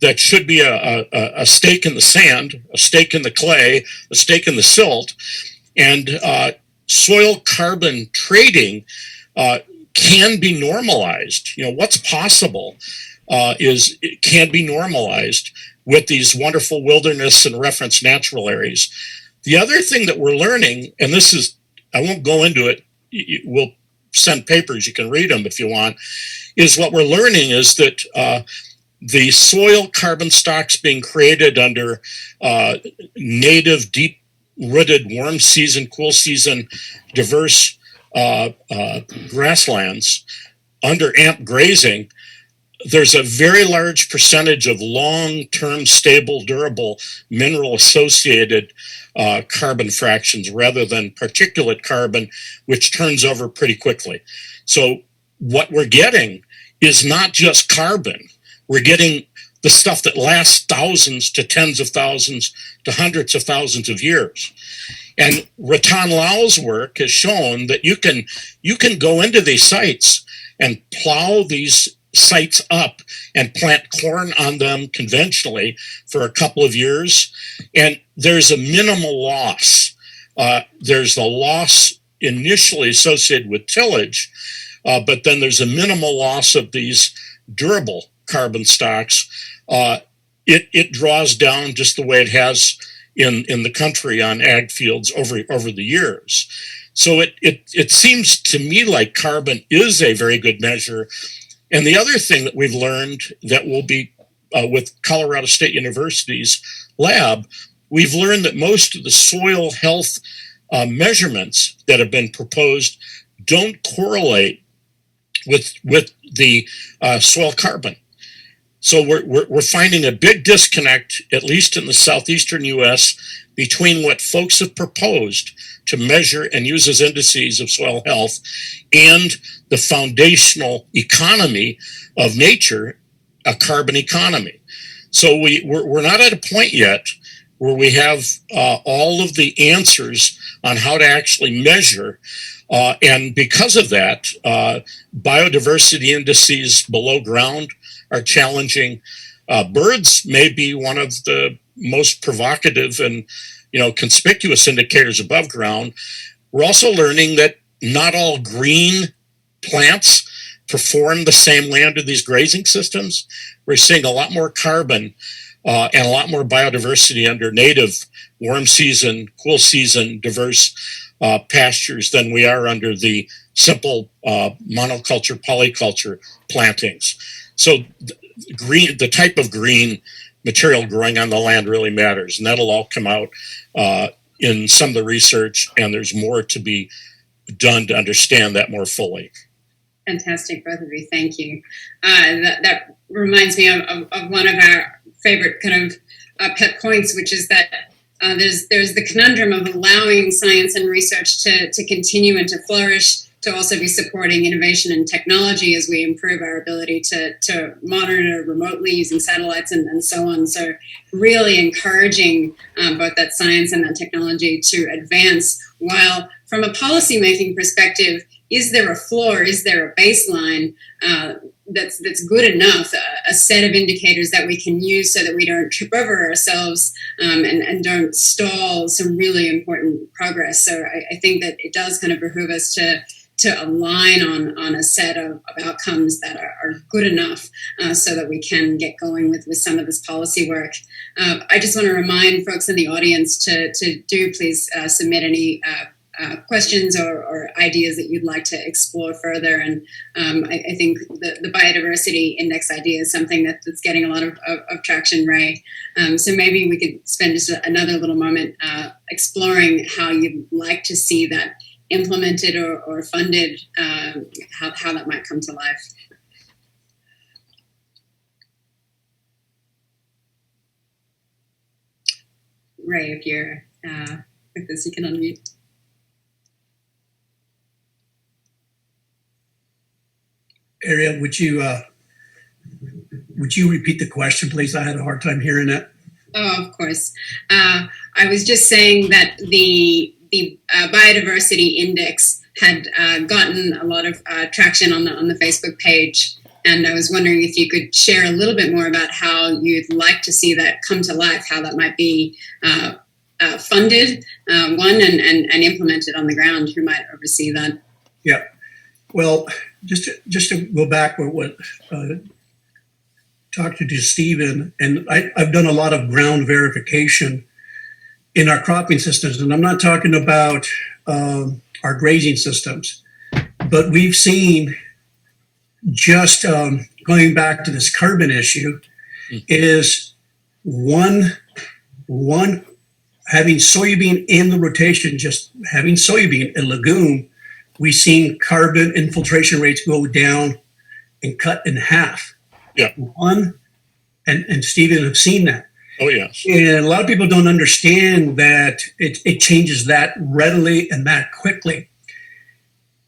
that should be a stake in the sand, a stake in the clay, a stake in the silt, and soil carbon trading can be normalized. You know, what's possible is it can be normalized with these wonderful wilderness and reference natural areas. The other thing that we're learning, and this is, I won't go into it, we'll send papers, you can read them if you want, is what we're learning is that the soil carbon stocks being created under native, deep-rooted, warm season, cool season, diverse grasslands under AMP grazing, there's a very large percentage of long-term, stable, durable, mineral-associated carbon fractions rather than particulate carbon, which turns over pretty quickly. So what we're getting is not just carbon. We're getting the stuff that lasts thousands to tens of thousands to hundreds of thousands of years. And Ratan Lau's work has shown that you can go into these sites and plow these sites up and plant corn on them conventionally for a couple of years, and there's a minimal loss. There's the loss initially associated with tillage, but then there's a minimal loss of these durable carbon stocks. It draws down just the way it has in the country on ag fields over the years. So it seems to me like carbon is a very good measure. And the other thing that we've learned that will be with Colorado State University's lab, we've learned that most of the soil health measurements that have been proposed don't correlate with the soil carbon. So we're finding a big disconnect, at least in the southeastern U.S., between what folks have proposed to measure and use as indices of soil health and the foundational economy of nature, a carbon economy. So we're not at a point yet where we have all of the answers on how to actually measure. And because of that, biodiversity indices below ground are challenging. Birds may be one of the most provocative and conspicuous indicators above ground. We're also learning that not all green plants perform the same way under these grazing systems. We're seeing a lot more carbon and a lot more biodiversity under native warm season, cool season, diverse pastures than we are under the simple monoculture, polyculture plantings. So the type of green material growing on the land really matters, and that'll all come out in some of the research, and there's more to be done to understand that more fully. Fantastic, both of you. Thank you. That reminds me of one of our favorite kind of pet points, which is that there's the conundrum of allowing science and research to continue and to flourish, to also be supporting innovation and technology as we improve our ability to monitor remotely using satellites and so on. So really encouraging both that science and that technology to advance, while from a policymaking perspective, is there a floor, is there a baseline that's good enough, a set of indicators that we can use so that we don't trip over ourselves and don't stall some really important progress. So I think that it does kind of behoove us to to align on a set of outcomes that are good enough so that we can get going with some of this policy work. I just want to remind folks in the audience to do please submit any questions or ideas that you'd like to explore further. And I think the Biodiversity Index idea is something that's getting a lot of traction, Ray. So maybe we could spend just another little moment exploring how you'd like to see that implemented or funded, how that might come to life. Ray, if you're with this, you can unmute. Aria, would you repeat the question, please? I had a hard time hearing it. Oh, of course. I was just saying that the Biodiversity Index had gotten a lot of traction on the Facebook page, and I was wondering if you could share a little bit more about how you'd like to see that come to life, how that might be funded, and implemented on the ground. Who might oversee that? Yeah. Well, just to go back with what talking to Stephen, and I've done a lot of ground verification in our cropping systems, and I'm not talking about our grazing systems, but we've seen just going back to this carbon issue is one having soybean in the rotation, just having soybean, a legume, we've seen carbon infiltration rates go down and cut in half. Yeah. And Stephen have seen that. Oh, yes. And a lot of people don't understand that it changes that readily and that quickly.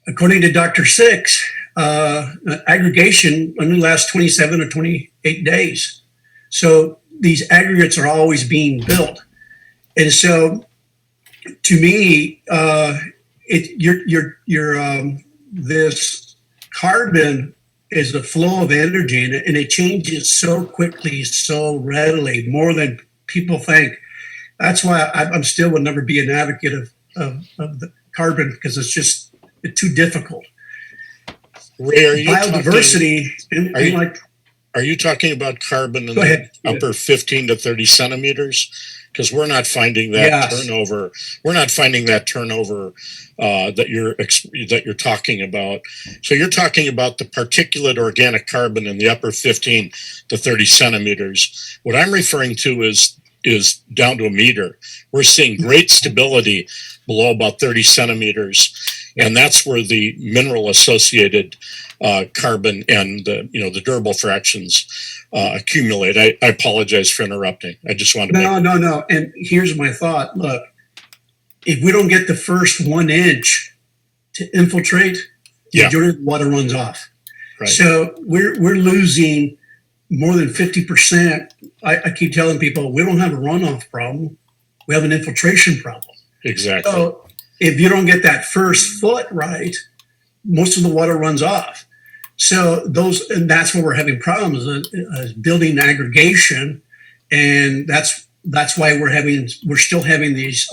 According to Dr. Six, aggregation only lasts 27 or 28 days. So these aggregates are always being built. And so to me, this carbon is the flow of energy, and it changes so quickly, so readily, more than people think. That's why I still would never be an advocate of the carbon, because it's just too difficult. Ray, are you biodiversity? Are you talking about carbon in the upper 15 to 30 centimeters? Because we're not finding that turnover. We're not finding that turnover that you're talking about. So you're talking about the particulate organic carbon in the upper 15 to 30 centimeters. What I'm referring to is down to a meter. We're seeing great stability below about 30 centimeters, and that's where the mineral associated carbon and the durable fractions accumulate. I apologize for interrupting. I just wanted to No. And here's my thought. Look, if we don't get the first 1 inch to infiltrate, the majority of the water runs off. Right. So we're losing more than 50%. I keep telling people we don't have a runoff problem. We have an infiltration problem. Exactly. So if you don't get that first foot right, most of the water runs off. So that's where we're having problems, building aggregation, and that's why we're still having these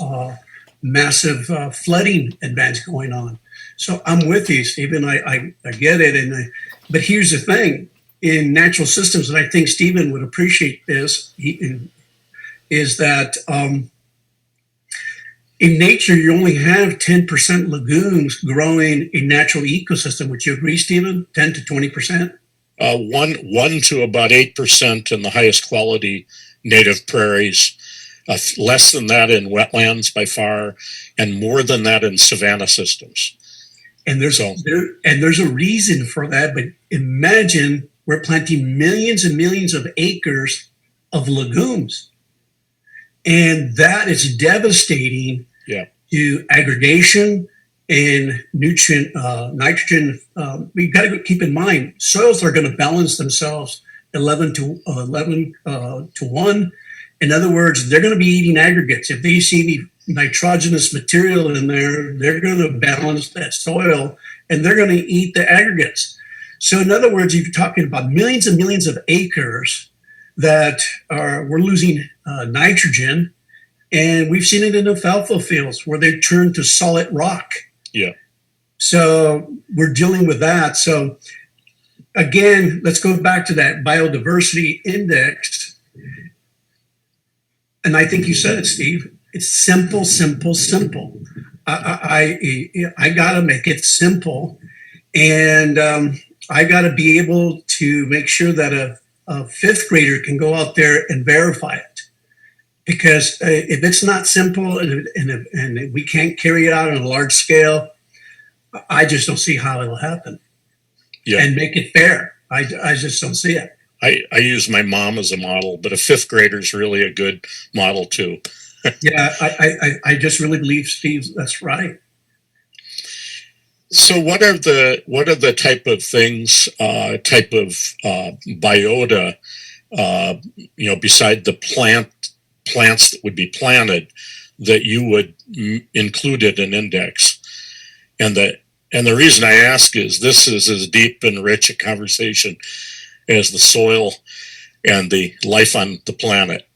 massive flooding events going on. So I'm with you, Stephen. I get it, but here's the thing: in natural systems, and I think Stephen would appreciate this, is that in nature, you only have 10% legumes growing in natural ecosystem. Would you agree, Stephen? 10 to 20%? 1 to about 8% in the highest quality native prairies, less than that in wetlands by far, and more than that in savanna systems. And there's a reason for that. But imagine we're planting millions and millions of acres of legumes, and that is devastating. Yeah. To aggregation and nutrient, nitrogen. We've got to keep in mind soils are going to balance themselves 11 to 1. In other words, they're going to be eating aggregates. If they see the nitrogenous material in there, they're going to balance that soil and they're going to eat the aggregates. So in other words, you're talking about millions and millions of acres that we're losing nitrogen. And we've seen it in alfalfa fields where they turn to solid rock. Yeah. So we're dealing with that. So again, let's go back to that Biodiversity Index. And I think you said it, Steve. It's simple, simple, simple. I got to make it simple. And I got to be able to make sure that a fifth grader can go out there and verify it. Because if it's not simple and we can't carry it out on a large scale, I just don't see how it'll happen. Yeah. And make it fair. I just don't see it. I use my mom as a model, but a fifth grader is really a good model too. Yeah, I just really believe, Steve, that's right. So what are the type of things, biota, beside the plants that would be planted that you would include in an index? And the reason I ask is this is as deep and rich a conversation as the soil and the life on the planet.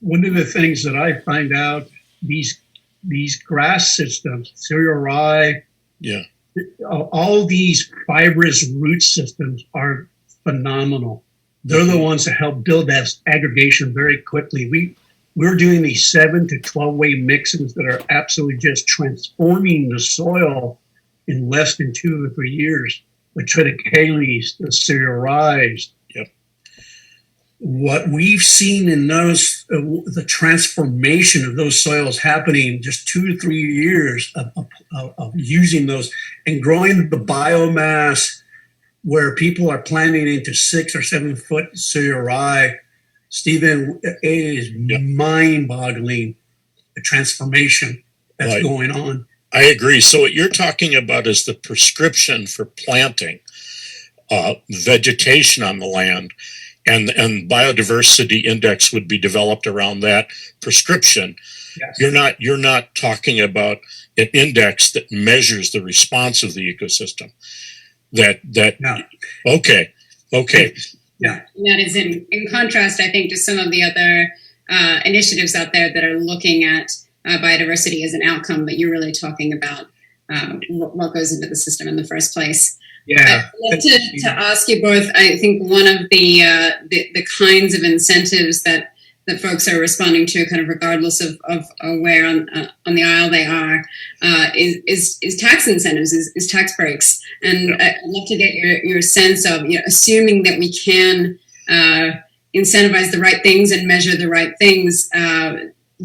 One of the things that I find out, these grass systems, cereal rye, yeah, all these fibrous root systems are phenomenal. They're the ones that help build that aggregation very quickly. We're doing these 7 to 12 way mixes that are absolutely just transforming the soil in less than 2 or 3 years. The triticales, the cereal rye. Yep. What we've seen in those, the transformation of those soils happening just 2 to 3 years of using those and growing the biomass where people are planting into 6 or 7 foot cereal rye. Stephen, it is mind-boggling, the transformation that's going on. I agree. So what you're talking about is the prescription for planting vegetation on the land, and biodiversity index would be developed around that prescription. Yes. You're not talking about an index that measures the response of the ecosystem. No. Okay. Yeah. And that is in contrast, I think, to some of the other initiatives out there that are looking at biodiversity as an outcome, but you're really talking about what goes into the system in the first place. Yeah. I'd love to ask you both. I think one of the kinds of incentives that folks are responding to, kind of regardless of where on the aisle they are, is tax incentives, is tax breaks. And I'd love to get your sense of, assuming that we can incentivize the right things and measure the right things,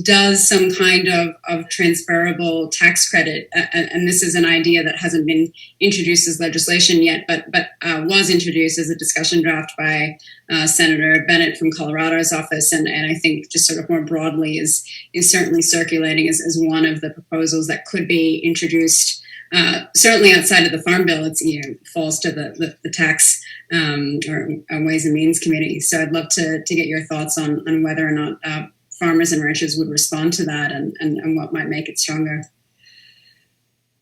does some kind of transferable tax credit, and this is an idea that hasn't been introduced as legislation yet, but was introduced as a discussion draft by Senator Bennett from Colorado's office, and I think just sort of more broadly is certainly circulating as one of the proposals that could be introduced. Certainly outside of the Farm Bill, it's falls to the tax or Ways and Means Committee. So I'd love to get your thoughts on whether or not farmers and ranchers would respond to that and what might make it stronger.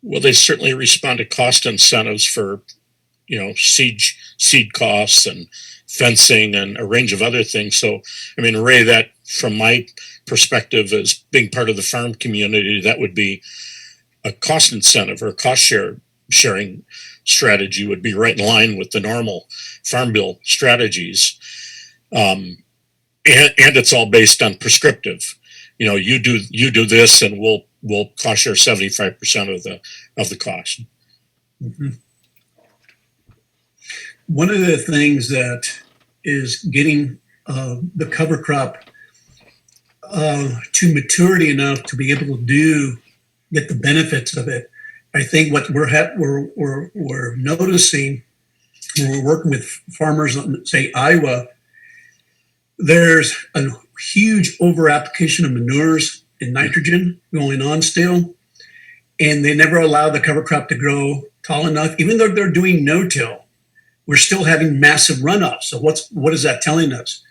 Well, they certainly respond to cost incentives for, seed costs and fencing and a range of other things. So, Ray, that from my perspective as being part of the farm community, that would be a cost incentive or a cost sharing strategy would be right in line with the normal Farm Bill strategies. And it's all based on prescriptive. You do this, and we'll cost share 75% of the cost. Mm-hmm. One of the things that is getting the cover crop to maturity enough to be able to get the benefits of it. I think what we're noticing when we're working with farmers on, say, Iowa. There's a huge over application of manures and nitrogen going on still, and they never allow the cover crop to grow tall enough. Even though they're doing no-till, we're still having massive runoff. So what is that telling us?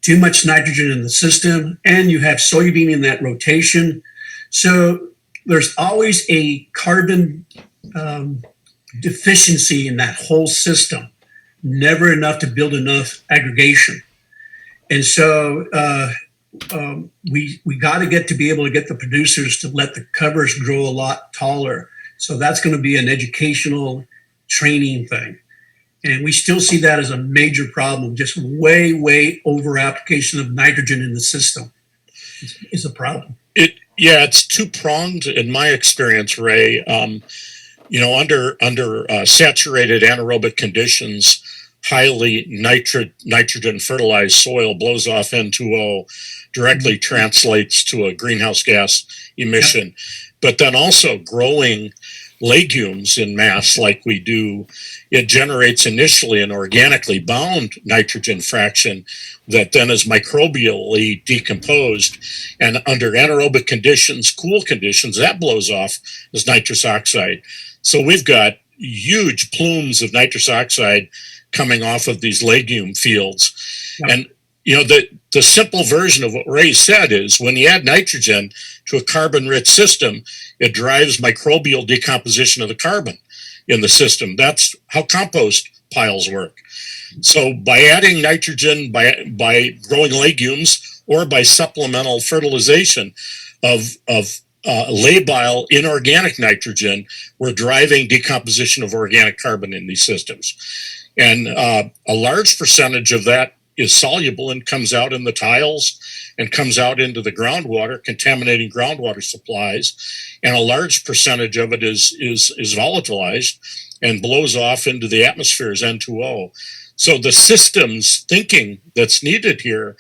Too much nitrogen in the system, and you have soybean in that rotation. So there's always a carbon deficiency in that whole system. Never enough to build enough aggregation. And so we got to get to be able to get the producers to let the covers grow a lot taller. So that's going to be an educational training thing. And we still see that as a major problem. Just way over application of nitrogen in the system is a problem. It's two-pronged in my experience, Ray. Under saturated anaerobic conditions, highly nitrogen fertilized soil blows off N2O, directly translates to a greenhouse gas emission. Yep. But then also growing legumes in mass like we do, it generates initially an organically bound nitrogen fraction that then is microbially decomposed. And under anaerobic conditions, cool conditions, that blows off as nitrous oxide. So we've got huge plumes of nitrous oxide coming off of these legume fields. Yep. And the simple version of what Ray said is when you add nitrogen to a carbon-rich system, it drives microbial decomposition of the carbon in the system. That's how compost piles work. So by adding nitrogen, by growing legumes, or by supplemental fertilization of labile inorganic nitrogen, we're driving decomposition of organic carbon in these systems. And a large percentage of that is soluble and comes out in the tiles and comes out into the groundwater, contaminating groundwater supplies. And a large percentage of it is volatilized and blows off into the atmosphere as N2O. So the systems thinking that's needed here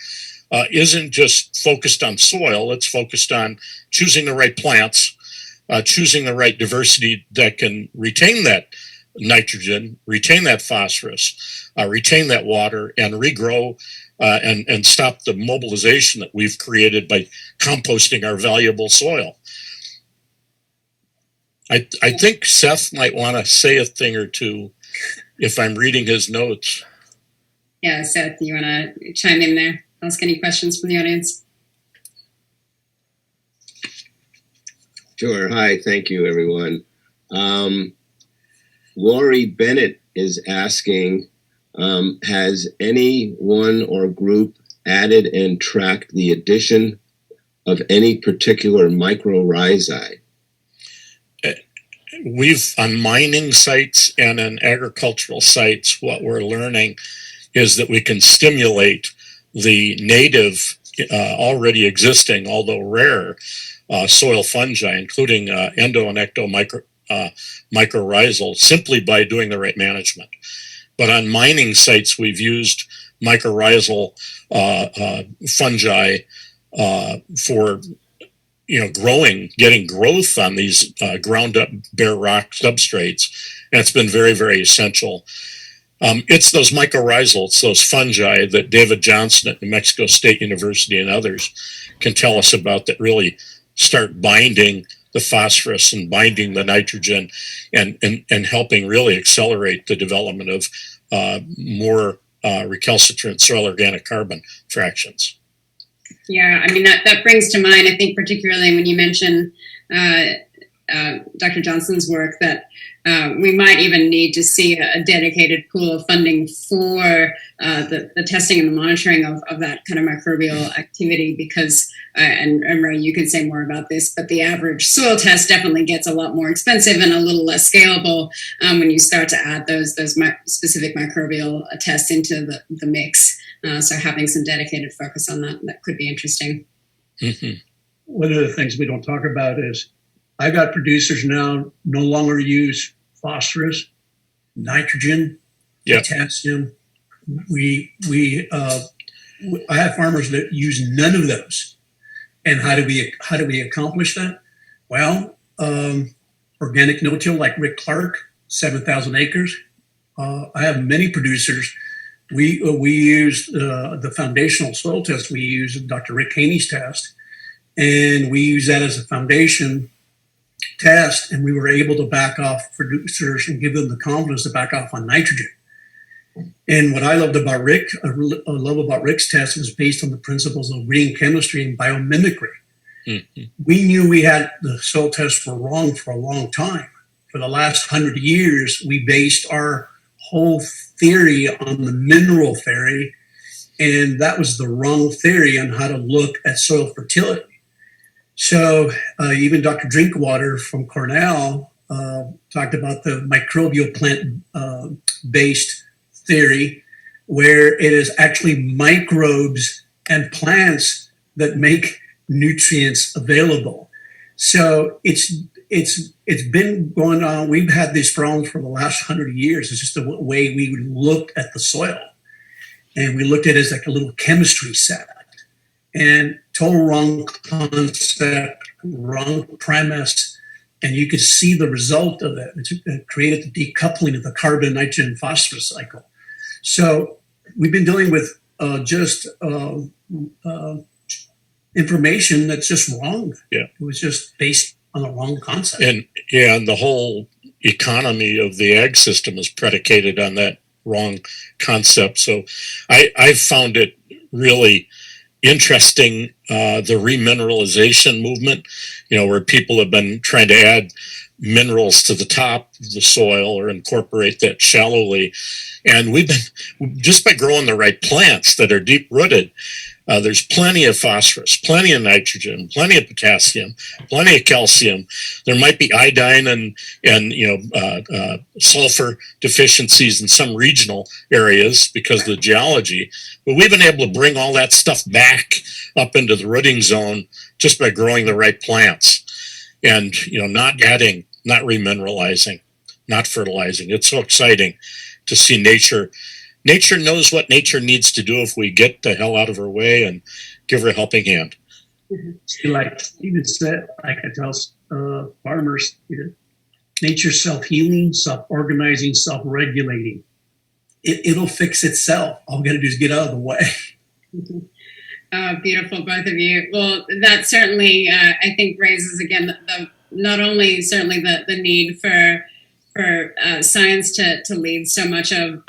isn't just focused on soil, it's focused on choosing the right plants, choosing the right diversity that can retain that nitrogen, retain that phosphorus, retain that water, and regrow and stop the mobilization that we've created by composting our valuable soil. I think Seth might want to say a thing or two if I'm reading his notes. Yeah, Seth, you want to chime in there? Ask any questions from the audience? Sure. Hi. Thank you, everyone. Lori Bennett is asking, has anyone or group added and tracked the addition of any particular mycorrhizae? We've, on mining sites and on agricultural sites, what we're learning is that we can stimulate the native, already existing, although rare, soil fungi, including endo and ecto mycorrhizal, simply by doing the right management. But on mining sites, we've used mycorrhizal fungi for getting growth on these ground up bare rock substrates, and it's been very, very essential. It's those mycorrhizal, it's those fungi that David Johnson at New Mexico State University and others can tell us about that really start binding the phosphorus and binding the nitrogen and helping really accelerate the development of more recalcitrant soil organic carbon fractions. Yeah, I mean, that brings to mind, I think, particularly when you mention Dr. Johnson's work, that we might even need to see a dedicated pool of funding for the testing and the monitoring of that kind of microbial activity, because, and Ray, you can say more about this, but the average soil test definitely gets a lot more expensive and a little less scalable when you start to add those specific microbial tests into the mix. So having some dedicated focus on that could be interesting. Mm-hmm. One of the things we don't talk about is I got producers now no longer use phosphorus, nitrogen, potassium. I have farmers that use none of those. And how do we accomplish that? Well, organic no-till like Rick Clark, 7,000 acres. I have many producers. We use the foundational soil test. We use Dr. Rick Haney's test, and we use that as a foundation test, and we were able to back off producers and give them the confidence to back off on nitrogen. And what I loved about Rick's test was based on the principles of green chemistry and biomimicry. Mm-hmm. We knew we had the soil tests were wrong for a long time. For the last 100 years, we based our whole theory on the mineral theory, And that was the wrong theory on how to look at soil fertility. So even Dr. Drinkwater from Cornell talked about the microbial plant-based theory, where it is actually microbes and plants that make nutrients available. So it's been going on. We've had these problems for the last 100 years. It's just the way we looked at the soil. And we looked at it as like a little chemistry set. And total wrong concept, wrong premise. And you could see the result of it. It created the decoupling of the carbon, nitrogen, phosphorus cycle. So we've been dealing with information that's just wrong. Yeah. It was just based on the wrong concept. And the whole economy of the ag system is predicated on that wrong concept. So I found it really interesting, the remineralization movement, where people have been trying to add minerals to the top of the soil or incorporate that shallowly. And we've been, just by growing the right plants that are deep rooted, there's plenty of phosphorus, plenty of nitrogen, plenty of potassium, plenty of calcium. There might be iodine and sulfur deficiencies in some regional areas because of the geology. But we've been able to bring all that stuff back up into the rooting zone just by growing the right plants and, not adding, not remineralizing, not fertilizing. It's so exciting to see nature. Nature knows what nature needs to do if we get the hell out of her way and give her a helping hand. Like Stephen said, like I tell farmers, nature's self-healing, self-organizing, self-regulating. It'll fix itself. All we got to do is get out of the way. Beautiful, both of you. Well, that certainly, I think, raises again not only certainly the need for science to lead so much of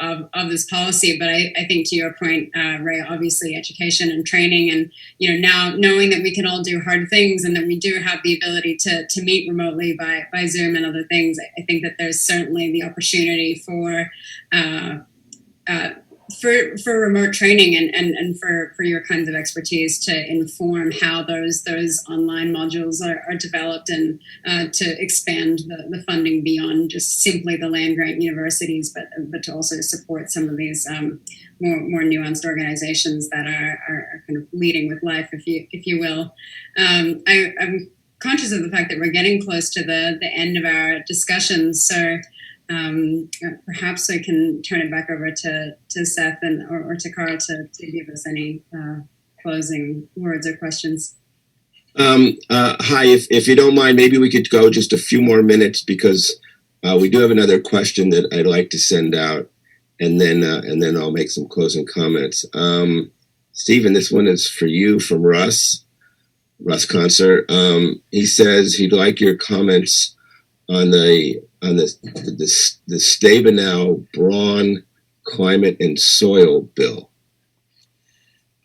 this policy, but I think to your point, Ray, obviously education and training, and now knowing that we can all do hard things and that we do have the ability to meet remotely by Zoom and other things. I think that there's certainly the opportunity for remote training and for your kinds of expertise to inform how those online modules are developed and to expand the funding beyond just simply the land grant universities, but to also support some of these more nuanced organizations that are kind of leading with life, if you will. I'm conscious of the fact that we're getting close to the end of our discussions, so perhaps I can turn it back over to Seth or to Carl to give us any closing words or questions. Hi, if you don't mind, maybe we could go just a few more minutes because we do have another question that I'd like to send out, and then I'll make some closing comments. Stephen, this one is for you from Russ Concert. He says he'd like your comments on the Stabenow-Braun Climate and Soil Bill.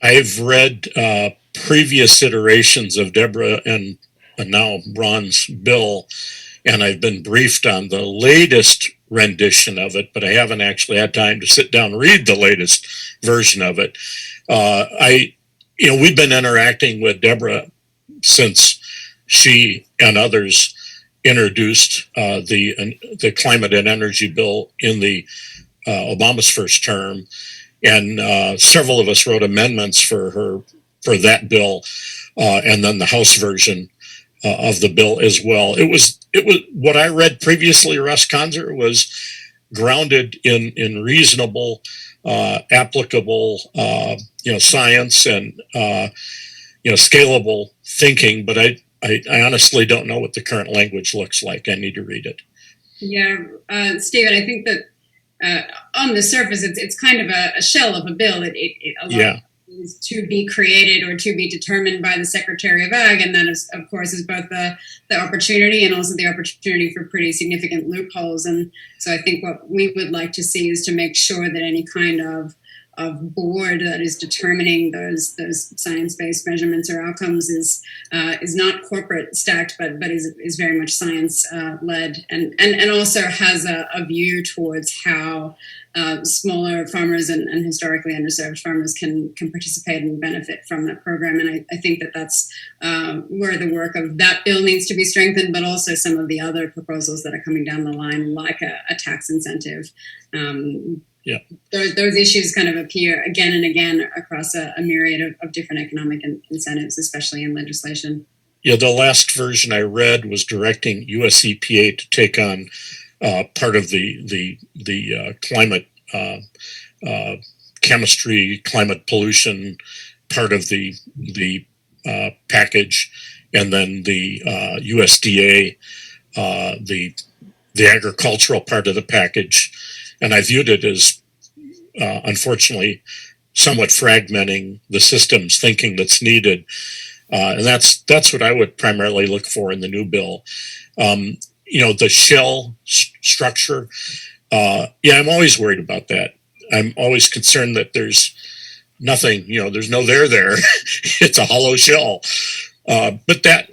I've read previous iterations of Deborah and now Braun's bill, and I've been briefed on the latest rendition of it, but I haven't actually had time to sit down and read the latest version of it. We've been interacting with Deborah since she and others introduced the climate and energy bill in the Obama's first term, and several of us wrote amendments for that bill, and then the House version of the bill as well. It was what I read previously. Russ Conzer was grounded in reasonable, applicable, science and scalable thinking, but I honestly don't know what the current language looks like. I need to read it. Yeah, Stephen, I think that on the surface, it's kind of a shell of a bill. A lot is to be created or to be determined by the Secretary of Ag, and that is, of course, is both the opportunity and also the opportunity for pretty significant loopholes. And so I think what we would like to see is to make sure that any kind of board that is determining those science-based measurements or outcomes is not corporate stacked, but is very much science led, and also has a view towards how smaller farmers and historically underserved farmers can participate and benefit from that program. And I think that's where the work of that bill needs to be strengthened, but also some of the other proposals that are coming down the line, like a tax incentive. Those issues kind of appear again and again across a myriad of different economic incentives, especially in legislation. Yeah, the last version I read was directing US EPA to take on part of the climate chemistry, climate pollution part of the package, and then the USDA, the agricultural part of the package. And I viewed it as, unfortunately, somewhat fragmenting the systems thinking that's needed. And that's what I would primarily look for in the new bill. The shell structure. I'm always worried about that. I'm always concerned that there's nothing, there's no there. It's a hollow shell. But that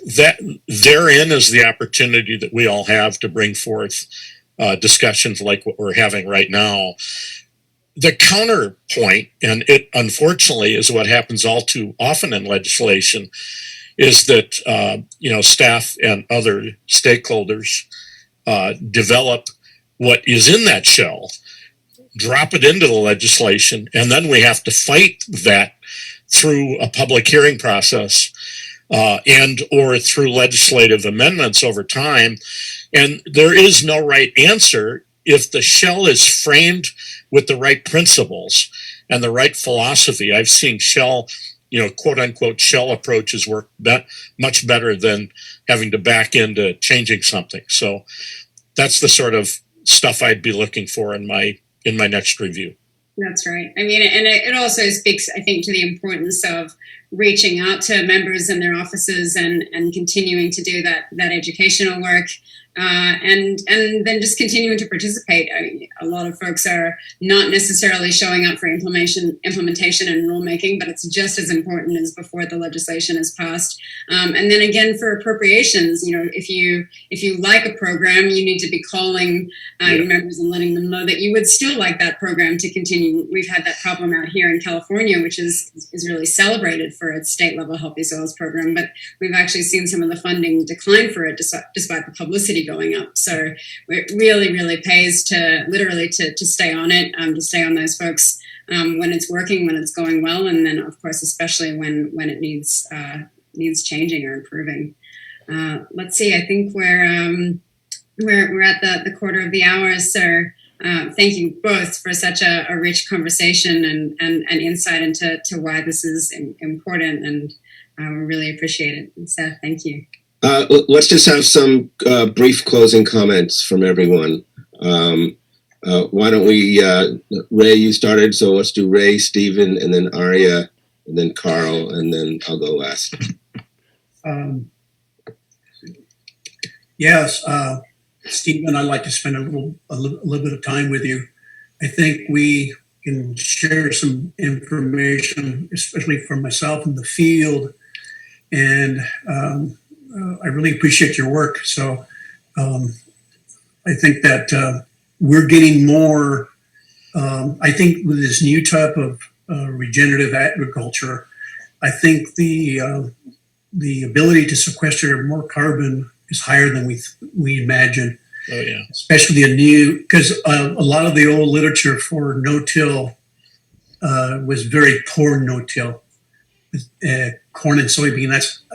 therein is the opportunity that we all have to bring forth discussions like what we're having right now. The counterpoint, and it unfortunately is what happens all too often in legislation, is that staff and other stakeholders develop what is in that shell, drop it into the legislation, and then we have to fight that through a public hearing process and or through legislative amendments over time. And there is no right answer if the shell is framed with the right principles and the right philosophy. I've seen shell, quote unquote, shell approaches work much better than having to back into changing something. So that's the sort of stuff I'd be looking for in my next review. That's right. I mean, and it also speaks, I think, to the importance of reaching out to members in their offices and continuing to do that educational work. And then just continuing to participate. I mean, a lot of folks are not necessarily showing up for implementation and rulemaking, but it's just as important as before the legislation is passed. And then again, for appropriations, if you like a program, you need to be calling your members and letting them know that you would still like that program to continue. We've had that problem out here in California, which is really celebrated for its state level Healthy Soils program, but we've actually seen some of the funding decline for it despite the publicity going up. So it really, really pays to literally to stay on it, to stay on those folks when it's working, when it's going well, and then of course, especially when it needs changing or improving. Let's see. I think we're at the quarter of the hour. So thank you both for such a rich conversation and insight into why this is important, and we really appreciate it. So thank you. Let's just have some brief closing comments from everyone. Why don't we, Ray, you started, so let's do Ray, Stephen, and then Arya, and then Carl, and then I'll go last. Yes, Stephen, I'd like to spend a little bit of time with you. I think we can share some information, especially for myself in the field, and I really appreciate your work. So I think that we're getting more, I think with this new type of regenerative agriculture, I think the ability to sequester more carbon is higher than we imagine. Oh, yeah. Especially because a lot of the old literature for no-till was very poor no-till. Corn and soybean,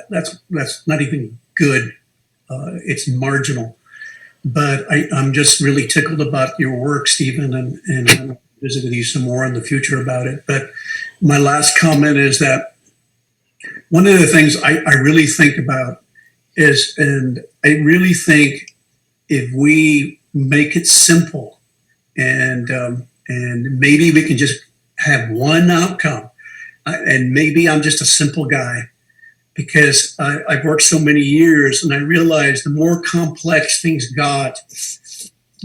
that's not even good. It's marginal. But I'm just really tickled about your work, Stephen, and I'll visit with you some more in the future about it. But my last comment is that one of the things I really think about is, and I really think if we make it simple and maybe we can just have one outcome, and maybe I'm just a simple guy, because I've worked so many years and I realized the more complex things got,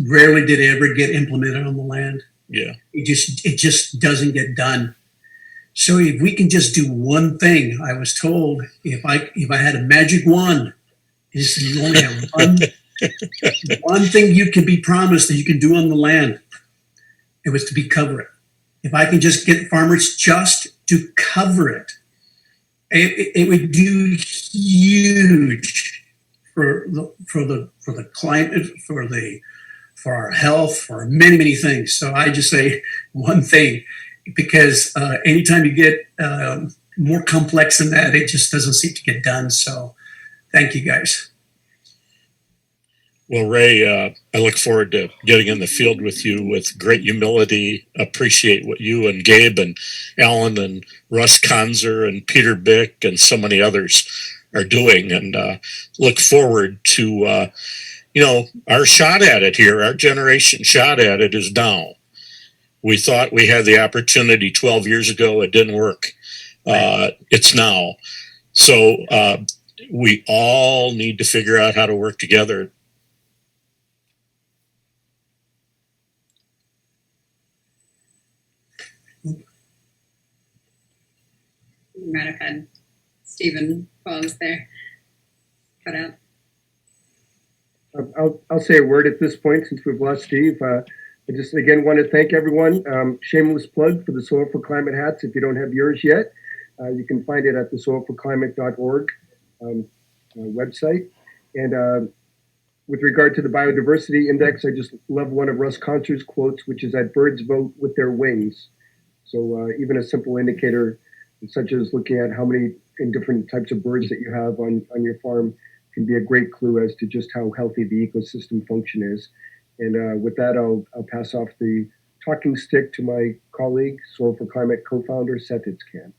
rarely did it ever get implemented on the land. Yeah. It just doesn't get done. So if we can just do one thing, I was told if I had a magic wand, is you only have one thing you can be promised that you can do on the land. It was to be covered. If I can just get farmers just to cover it, it would do huge for the climate, for our health, for many things. So I just say one thing, because anytime you get more complex than that, it just doesn't seem to get done. So thank you, guys. Well, Ray, I look forward to getting in the field with you with great humility. Appreciate what you and Gabe and Alan and Russ Conzer and Peter Bick and so many others are doing, and look forward to, our shot at it here. Our generation shot at it is now. We thought we had the opportunity 12 years ago. It didn't work. It's now. So we all need to figure out how to work together. You might have had Stephen pause there. Cut out. I'll say a word at this point since we've lost Steve. I just again want to thank everyone. Shameless plug for the Soil4Climate hats. If you don't have yours yet, you can find it at the soil4climate.org website. And with regard to the Biodiversity Index, I just love one of Russ Conser's quotes, which is that birds vote with their wings. So even a simple indicator such as looking at how many different types of birds that you have on your farm can be a great clue as to just how healthy the ecosystem function is. And with that, I'll pass off the talking stick to my colleague, Soil4Climate co-founder, Seth Itzkan.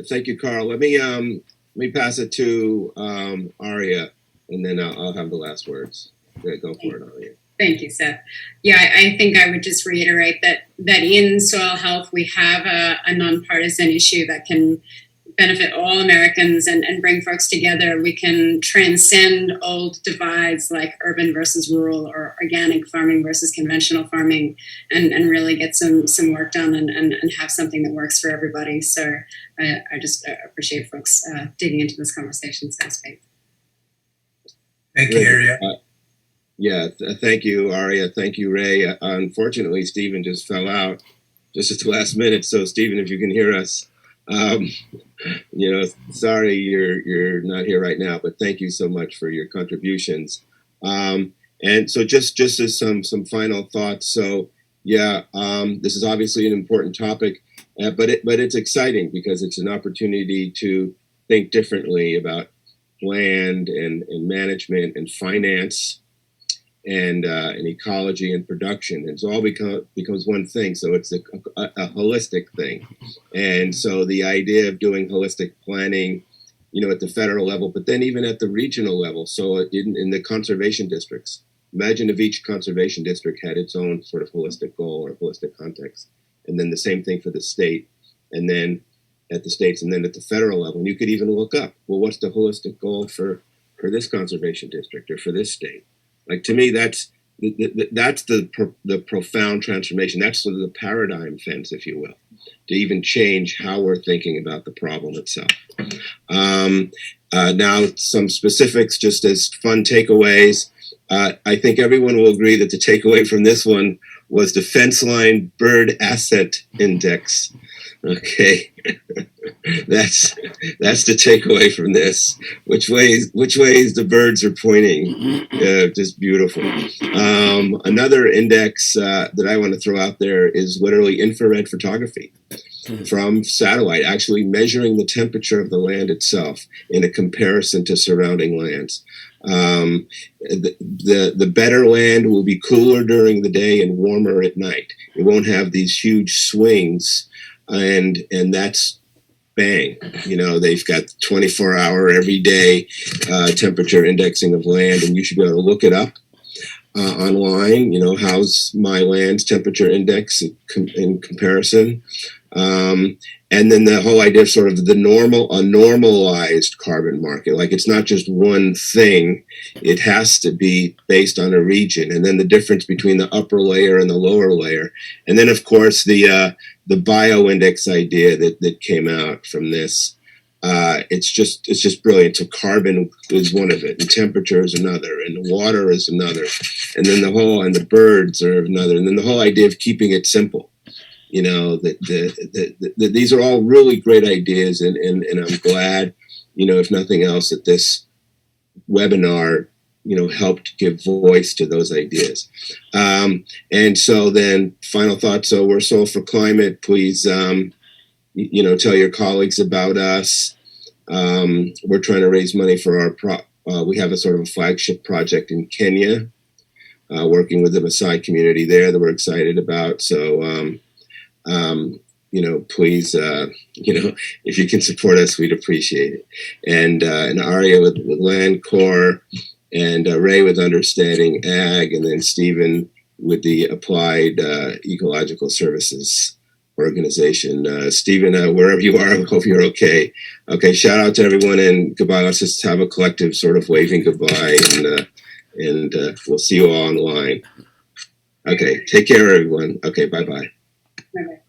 Thank you, Carl. Let me pass it to Arya, and then I'll have the last words. Go for it, Arya. Thank you, Seth. Yeah, I think I would just reiterate that in soil health, we have a nonpartisan issue that can benefit all Americans and bring folks together. We can transcend old divides like urban versus rural or organic farming versus conventional farming and really get some work done and have something that works for everybody. So I just appreciate folks digging into this conversation. Sounds great. Thank you, Arya. Thank you, Arya. Thank you, Ray. Unfortunately, Stephen just fell out just at the last minute. So, Stephen, if you can hear us, sorry you're not here right now, but thank you so much for your contributions. And so, just as some final thoughts. So, this is obviously an important topic, but it's exciting because it's an opportunity to think differently about land and management and finance. And ecology and production. It's all becomes one thing. So it's a holistic thing. And so the idea of doing holistic planning, at the federal level, but then even at the regional level. So in the conservation districts, imagine if each conservation district had its own sort of holistic goal or holistic context. And then the same thing for the state. And then at the states and then at the federal level. And you could even look up, well, what's the holistic goal for this conservation district or for this state? Like, to me, that's the profound transformation. That's sort of the paradigm fence, if you will, to even change how we're thinking about the problem itself. Now, some specifics, just as fun takeaways. I think everyone will agree that the takeaway from this one was the fence line bird asset index. Okay, that's the takeaway from this. Which ways the birds are pointing? Just beautiful. Another index that I want to throw out there is literally infrared photography from satellite, actually measuring the temperature of the land itself in a comparison to surrounding lands. The better land will be cooler during the day and warmer at night. It won't have these huge swings. And that's bang. They've got 24-hour every day temperature indexing of land, and you should be able to look it up online. How's my land's temperature index in comparison? And then the whole idea of sort of a normalized carbon market. Like, it's not just one thing. It has to be based on a region. And then the difference between the upper layer and the lower layer. And then, of course, the bioindex idea that came out from this. it's just brilliant. So carbon is one of it, and temperature is another, and water is another, and then the birds are another, and then the whole idea of keeping it simple. You know, these are all really great ideas, and I'm glad, you know, if nothing else, that this webinar, you know, helped give voice to those ideas. And so then final thoughts. So we're Soil4Climate. Please, you know, tell your colleagues about us. We're trying to raise money for our we have a sort of a flagship project in Kenya, working with the Maasai community there that we're excited about. So, you know, please, you know, if you can support us, we'd appreciate it. And Arya with Land Corps, and Ray with Understanding Ag, and then Stephen with the Applied Ecological Services organization. Stephen, wherever you are, I hope you're okay. Okay, shout out to everyone, and goodbye. Let's just have a collective sort of waving goodbye, and we'll see you all online. Okay, take care, everyone. Okay, bye-bye. Bye-bye.